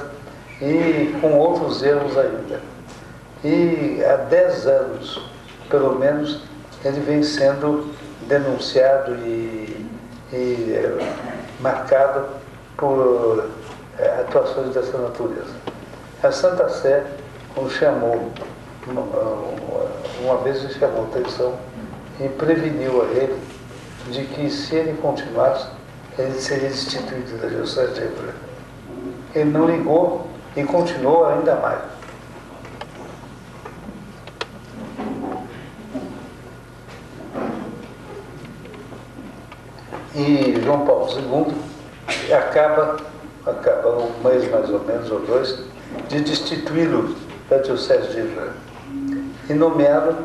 e com outros erros ainda. E há 10 anos, pelo menos, ele vem sendo denunciado e marcado por atuações dessa natureza. A Santa Sé o chamou, uma vez ele chamou atenção e preveniu a ele de que, se ele continuasse, ele seria destituído da Diocese de Évora. Ele não ligou e continuou ainda mais. E João Paulo II acaba um mês mais ou menos, ou 2, de destituí-lo da Diocese de Évora e nomeá-lo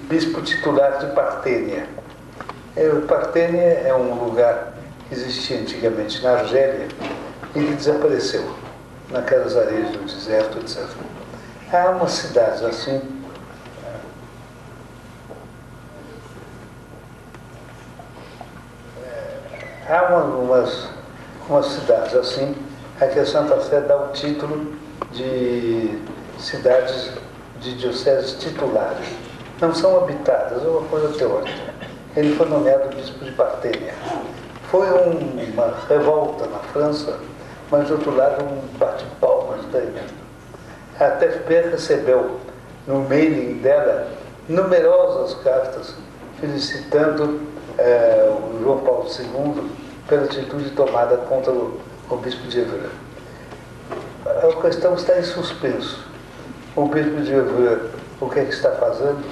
bispo titular de Partênia. Partênia é um lugar que existia antigamente na Argélia e que desapareceu naquelas areias do deserto, etc. Há umas cidades assim, umas cidades assim, a que a Santa Sé dá o título de cidades de dioceses titulares. Não são habitadas, é uma coisa teórica. Ele foi nomeado bispo de Partênia. Foi uma revolta na França, mas, de outro lado, um bate-palmas tremendo. A TFP recebeu, no mailing dela, numerosas cartas felicitando o João Paulo II pela atitude tomada contra o bispo de Évora. A questão está em suspenso. O bispo de Évora, o que é que está fazendo?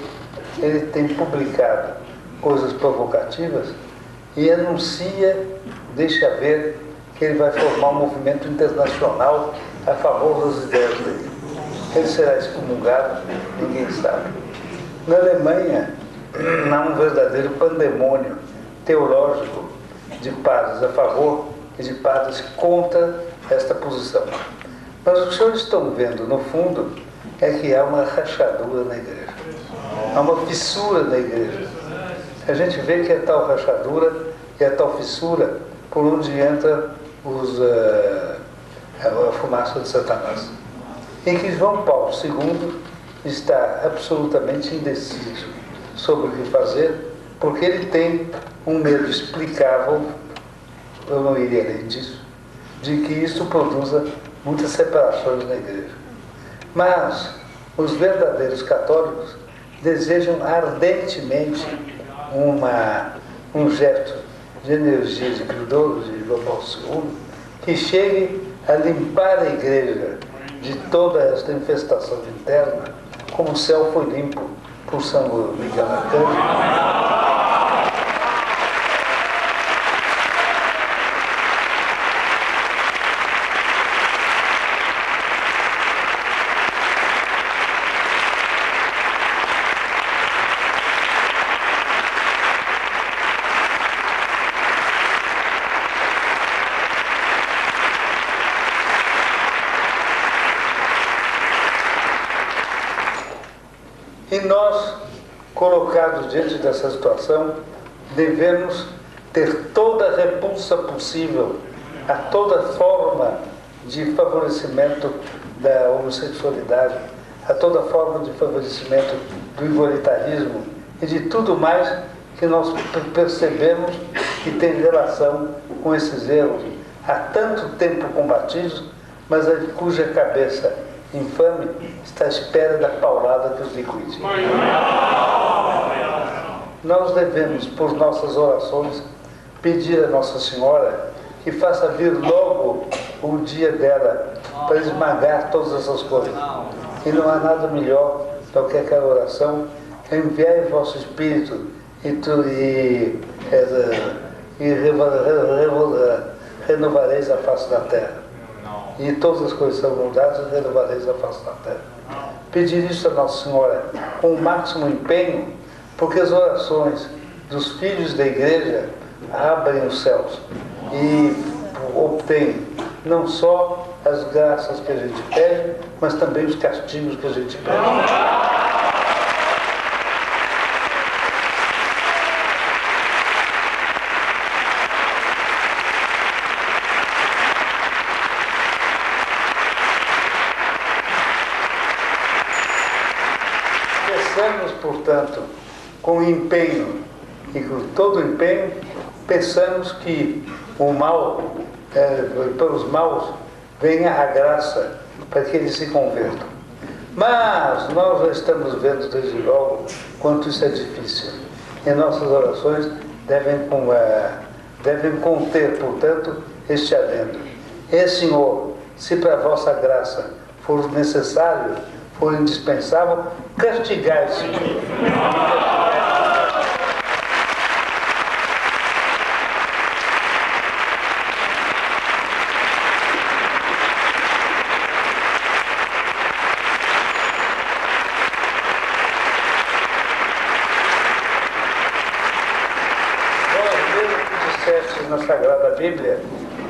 Ele tem publicado coisas provocativas e anuncia, deixa ver, que ele vai formar um movimento internacional a favor das ideias dele. Ele será excomungado, ninguém sabe. Na Alemanha, há um verdadeiro pandemônio teológico de padres a favor e de padres contra esta posição. Mas o que os senhores estão vendo, no fundo, é que há uma rachadura na igreja. Há uma fissura na igreja. A gente vê que é tal rachadura e é tal fissura por onde entra a fumaça de Satanás. Em que João Paulo II está absolutamente indeciso sobre o que fazer, porque ele tem um medo explicável, eu não iria além disso, de que isso produza muitas separações na igreja. Mas os verdadeiros católicos desejam ardentemente um gesto de energia de João Paulo II que chegue a limpar a igreja de toda esta infestação interna, como o céu foi limpo por São Miguel Arcanjo. E nós, colocados diante dessa situação, devemos ter toda a repulsa possível a toda forma de favorecimento da homossexualidade, a toda forma de favorecimento do igualitarismo e de tudo mais que nós percebemos que tem relação com esses erros há tanto tempo combatidos, mas cuja cabeça infame está à espera da paulada que os liquide. Nós devemos, por nossas orações, pedir a Nossa Senhora que faça vir logo o dia dela para esmagar todas essas coisas. E não há nada melhor do que aquela oração: enviai vosso Espírito e renovareis a face da terra. E todas as coisas são mudadas e renovareis a face da terra. Pedir isso a Nossa Senhora com o máximo empenho, porque as orações dos filhos da igreja abrem os céus e obtêm não só as graças que a gente pede, mas também os castigos que a gente pede. Peçamos, portanto, com empenho e com todo empenho, peçamos que o mal, para os maus, venha a graça para que eles se convertam. Mas nós já estamos vendo desde logo quanto isso é difícil. E nossas orações devem conter, portanto, este adendo. Senhor, se para a vossa graça for necessário, for indispensável, castigai, Senhor. Na Sagrada Bíblia,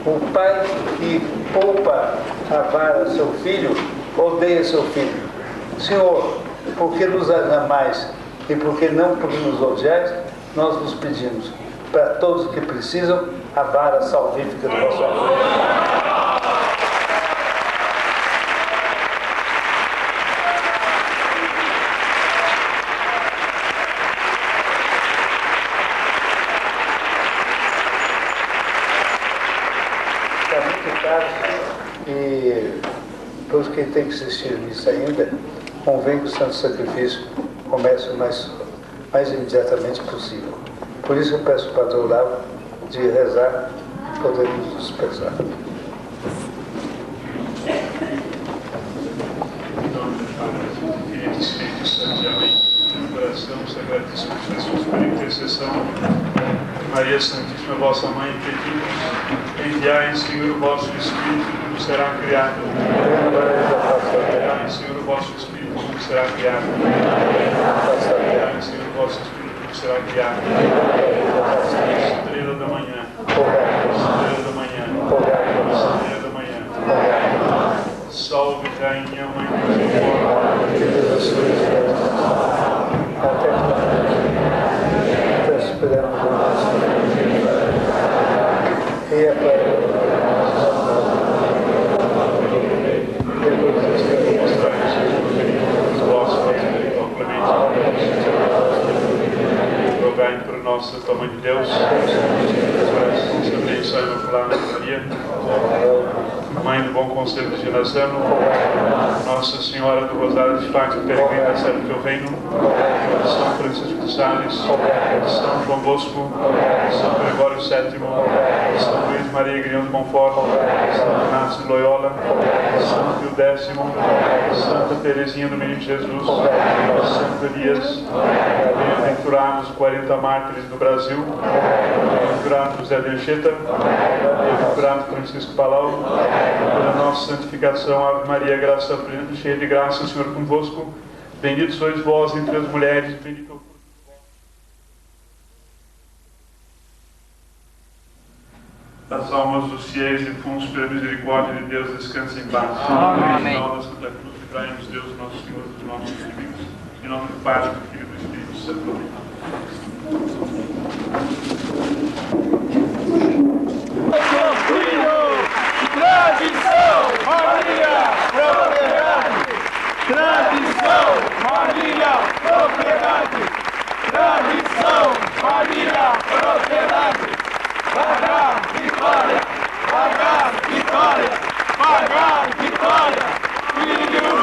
o pai que poupa a vara seu filho, odeia seu filho. Senhor, porque nos amais e porque não por nos odiais, nós vos pedimos, para todos que precisam, a vara salvífica do vosso amor. E todos quem tem que assistir nisso ainda, convém que o Santo Sacrifício comece o mais imediatamente possível. Por isso eu peço ao Padre Olavo de rezar e podemos nos dispersar. Em nome do Pai, do Filho e do Espírito Santo. Amém. Oração, Sagradíssimo Jesus, por intercessão de Maria Santíssima, vossa Mãe, pedimos, enviai, Senhor, o vosso Espírito, e tudo será criado. Enviai, Senhor, o vosso Espírito, e tudo será criado. Enviai, Senhor, o vosso Espírito, e tudo será criado. Estrela da manhã, estrela da manhã, estrela da manhã. Salve, Rainha, Mãe do Senhor. Até esperamos o nosso e para rogai por nós, Santa Mãe de Deus, Santa Benção Imaculada Maria, Mãe do Bom Conselho de Genaziano, Nossa Senhora do Rosário de Fátima, peregrina serve do teu reino, São Francisco de Sales, São João Bosco, São Gregório VII, São Luís Maria Grião de Montfort, São Inácio de Loyola, São Pio X, Santa Teresinha do Menino Jesus, Santo Elias, bem-aventurados 40 mártires do Brasil, bem-aventurado José de Anchieta, bem-aventurado Francisco Palau, pela nossa santificação, Ave Maria, graça plena, cheia de graça, o Senhor convosco, bendito sois vós entre as mulheres, bendito é o fruto do vosso. As almas dos fiéis defuntos pela misericórdia de Deus descansem em paz. Amém. Em nome da Santa Cruz, livrai-nos Deus, nosso Senhor, dos nossos inimigos. Em nome do Pai, do Filho e do Espírito Santo. Amém. Tradição, Maria, propriedade. Tradição, Maria, propriedade. Tradição, Maria, propriedade. Pagar, vitória. Pagar, vitória. Pagar, vitória. Filho